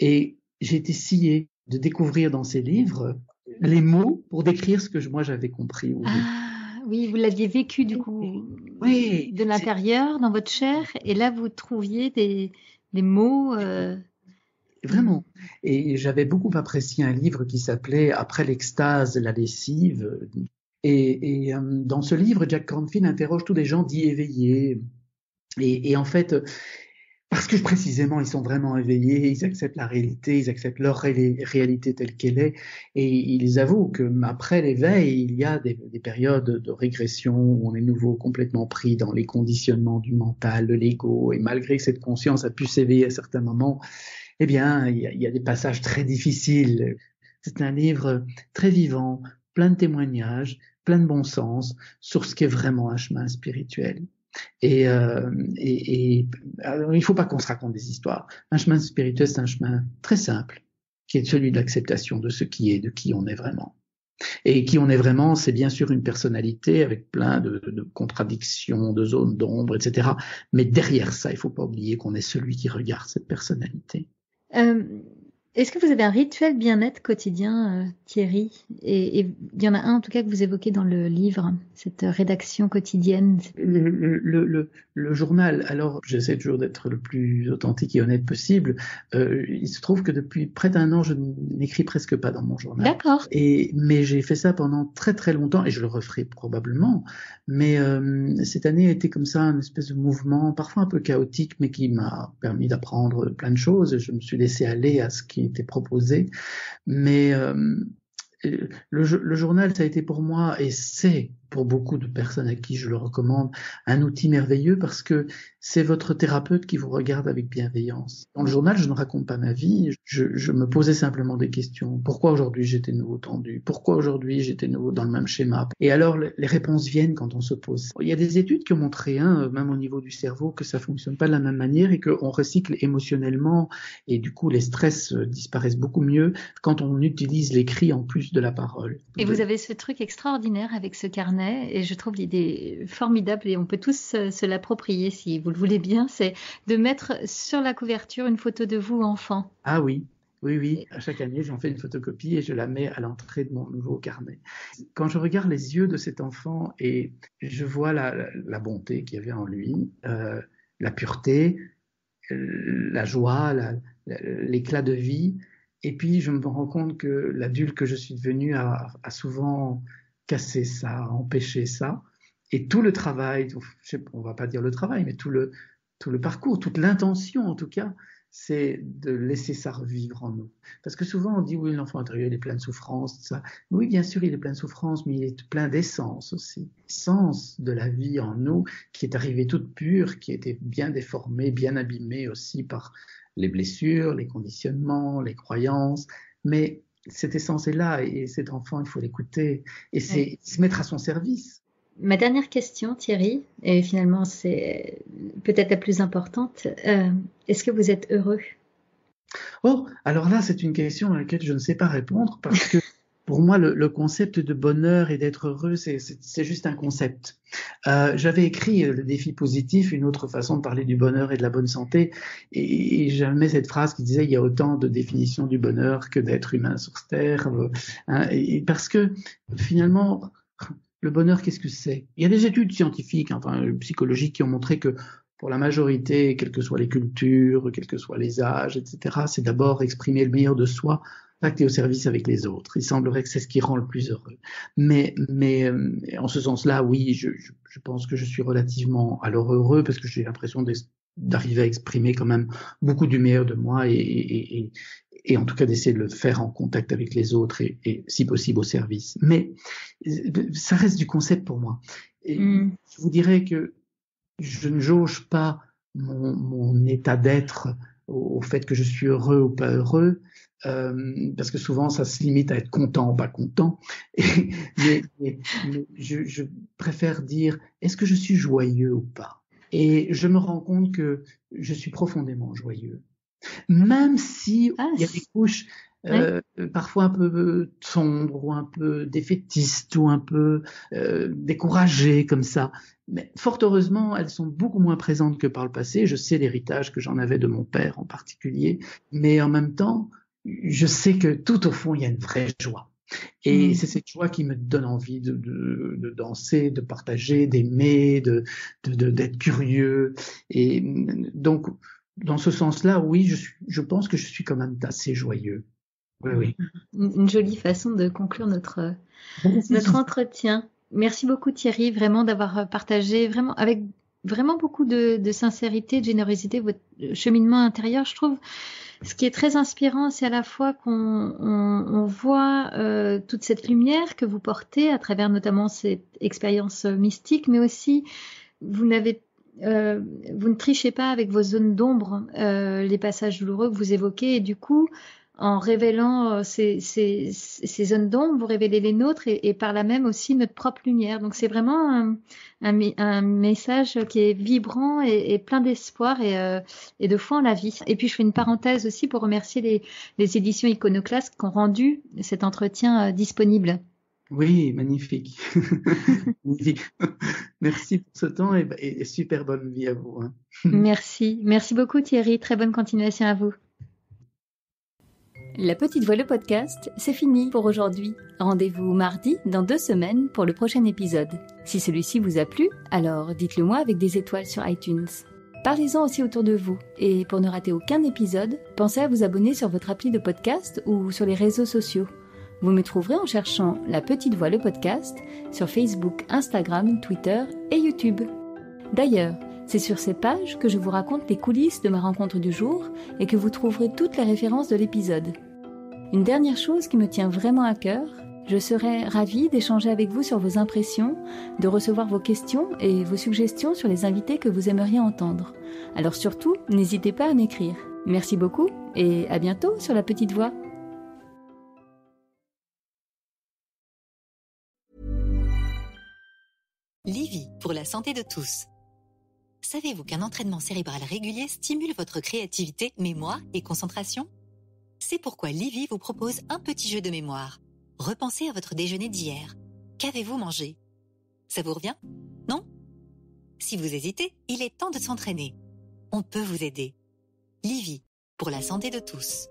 Et j'ai été scié de découvrir dans ces livres les mots pour décrire ce que moi j'avais compris. Ah oui, vous l'aviez vécu du coup de l'intérieur, dans votre chair. Et là, vous trouviez des mots... Vraiment. Et j'avais beaucoup apprécié un livre qui s'appelait « Après l'extase, la lessive ». Et dans ce livre, Jack Cornfield interroge tous les gens dits éveillés. Et en fait, parce que précisément, ils sont vraiment éveillés, ils acceptent la réalité, ils acceptent leur réalité telle qu'elle est, et ils avouent que après l'éveil, il y a des périodes de régression où on est nouveau complètement pris dans les conditionnements du mental, de l'ego, et malgré que cette conscience a pu s'éveiller à certains moments, eh bien, il y a des passages très difficiles. C'est un livre très vivant, plein de témoignages, plein de bon sens sur ce qu'est vraiment un chemin spirituel. Et alors, il faut pas qu'on se raconte des histoires. Un chemin spirituel, c'est un chemin très simple, qui est celui de l'acceptation de ce qui est, de qui on est vraiment. Et qui on est vraiment, c'est bien sûr une personnalité avec plein de contradictions, de zones d'ombre, etc. Mais derrière ça, il faut pas oublier qu'on est celui qui regarde cette personnalité. Est-ce que vous avez un rituel bien-être quotidien, Thierry ? Et il y en a un en tout cas que vous évoquez dans le livre, cette rédaction quotidienne. Le journal, alors j'essaie toujours d'être le plus authentique et honnête possible. Il se trouve que depuis près d'1 an, je n'écris presque pas dans mon journal. D'accord. Mais j'ai fait ça pendant très très longtemps et je le referai probablement. Mais cette année a été comme ça, une espèce de mouvement, parfois un peu chaotique, mais qui m'a permis d'apprendre plein de choses. Je me suis laissé aller à ce qui était proposé. Mais le journal, ça a été pour moi, et c'est pour beaucoup de personnes à qui je le recommande, un outil merveilleux parce que c'est votre thérapeute qui vous regarde avec bienveillance. Dans le journal, je ne raconte pas ma vie, je me posais simplement des questions. Pourquoi aujourd'hui j'étais nouveau tendu ? Pourquoi aujourd'hui j'étais nouveau dans le même schéma ? Et alors les réponses viennent quand on se pose. Il y a des études qui ont montré, même au niveau du cerveau, que ça fonctionne pas de la même manière et qu'on recycle émotionnellement et du coup les stress disparaissent beaucoup mieux quand on utilise l'écrit en plus de la parole. Et vous avez ce truc extraordinaire avec ce carnet et je trouve l'idée formidable et on peut tous se l'approprier si vous le voulez bien, c'est de mettre sur la couverture une photo de vous enfant. Ah oui. Oui. À chaque année, j'en fais une photocopie et je la mets à l'entrée de mon nouveau carnet. Quand je regarde les yeux de cet enfant et je vois la bonté qu'il y avait en lui, la pureté, la joie, l'éclat de vie, et puis je me rends compte que l'adulte que je suis devenu a souvent cassé ça, empêché ça. Et tout le travail, on va pas dire le travail, mais tout le parcours, toute l'intention en tout cas, c'est de laisser ça revivre en nous. Parce que souvent on dit oui, l'enfant intérieur il est plein de souffrance, ça. Oui, bien sûr il est plein de souffrance, mais il est plein d'essence aussi. L'essence de la vie en nous qui est arrivée toute pure, qui était bien déformée, bien abîmée aussi par les blessures, les conditionnements, les croyances. Mais cette essence est là et cet enfant il faut l'écouter et c'est se mettre à son service. Ma dernière question, Thierry, et finalement c'est peut-être la plus importante, est-ce que vous êtes heureux ? Oh, alors là, c'est une question à laquelle je ne sais pas répondre parce que pour moi, le concept de bonheur et d'être heureux, c'est juste un concept. J'avais écrit le défi positif, une autre façon de parler du bonheur et de la bonne santé, et j'aimais cette phrase qui disait il y a autant de définitions du bonheur que d'êtres humains sur cette terre, hein, et parce que finalement, le bonheur, qu'est-ce que c'est? Il y a des études scientifiques, enfin psychologiques, qui ont montré que pour la majorité, quelles que soient les cultures, quels que soient les âges, etc., c'est d'abord exprimer le meilleur de soi, acté au service avec les autres. Il semblerait que c'est ce qui rend le plus heureux. Mais en ce sens-là, oui, je pense que je suis relativement alors heureux parce que j'ai l'impression d'arriver à exprimer quand même beaucoup du meilleur de moi et en tout cas d'essayer de le faire en contact avec les autres et si possible au service. Mais ça reste du concept pour moi. Et je vous dirais que je ne jauge pas mon état d'être au fait que je suis heureux ou pas heureux, parce que souvent ça se limite à être content ou pas content. Mais je préfère dire est-ce que je suis joyeux ou pas. Et je me rends compte que je suis profondément joyeux, même si il y a des couches parfois un peu sombres ou un peu défaitistes ou un peu découragées comme ça. Mais fort heureusement, elles sont beaucoup moins présentes que par le passé. Je sais l'héritage que j'en avais de mon père en particulier, mais en même temps, je sais que tout au fond, il y a une vraie joie. Et c'est cette joie qui me donne envie de danser, de partager, d'aimer, d'être curieux. Et donc, dans ce sens-là, oui, je pense que je suis quand même assez joyeux. Oui, oui. Une jolie façon de conclure notre entretien. Merci beaucoup Thierry, vraiment d'avoir partagé vraiment avec vraiment beaucoup de sincérité, de générosité votre cheminement intérieur. Je trouve ce qui est très inspirant, c'est à la fois qu'on voit toute cette lumière que vous portez à travers notamment cette expérience mystique, mais aussi vous ne trichez pas avec vos zones d'ombre, les passages douloureux que vous évoquez, et du coup, en révélant ces zones d'ombre, vous révélez les nôtres et par là même aussi notre propre lumière. Donc c'est vraiment un message qui est vibrant et plein d'espoir et de foi en la vie. Et puis je fais une parenthèse aussi pour remercier les éditions Iconoclaste qui ont rendu cet entretien disponible. Oui, magnifique. Magnifique. Merci pour ce temps et super bonne vie à vous. Hein. Merci beaucoup Thierry, très bonne continuation à vous. La Petite Voix, le podcast, c'est fini pour aujourd'hui. Rendez-vous mardi dans 2 semaines pour le prochain épisode. Si celui-ci vous a plu, alors dites-le moi avec des étoiles sur iTunes. Parlez-en aussi autour de vous. Et pour ne rater aucun épisode, pensez à vous abonner sur votre appli de podcast ou sur les réseaux sociaux. Vous me trouverez en cherchant La Petite Voix, le podcast sur Facebook, Instagram, Twitter et YouTube. D'ailleurs, c'est sur ces pages que je vous raconte les coulisses de ma rencontre du jour et que vous trouverez toutes les références de l'épisode. Une dernière chose qui me tient vraiment à cœur, je serais ravie d'échanger avec vous sur vos impressions, de recevoir vos questions et vos suggestions sur les invités que vous aimeriez entendre. Alors surtout, n'hésitez pas à m'écrire. Merci beaucoup et à bientôt sur La Petite Voix. Livy, pour la santé de tous. Savez-vous qu'un entraînement cérébral régulier stimule votre créativité, mémoire et concentration ? C'est pourquoi Livy vous propose un petit jeu de mémoire. Repensez à votre déjeuner d'hier. Qu'avez-vous mangé ? Ça vous revient ? Non ? Si vous hésitez, il est temps de s'entraîner. On peut vous aider. Livy, pour la santé de tous.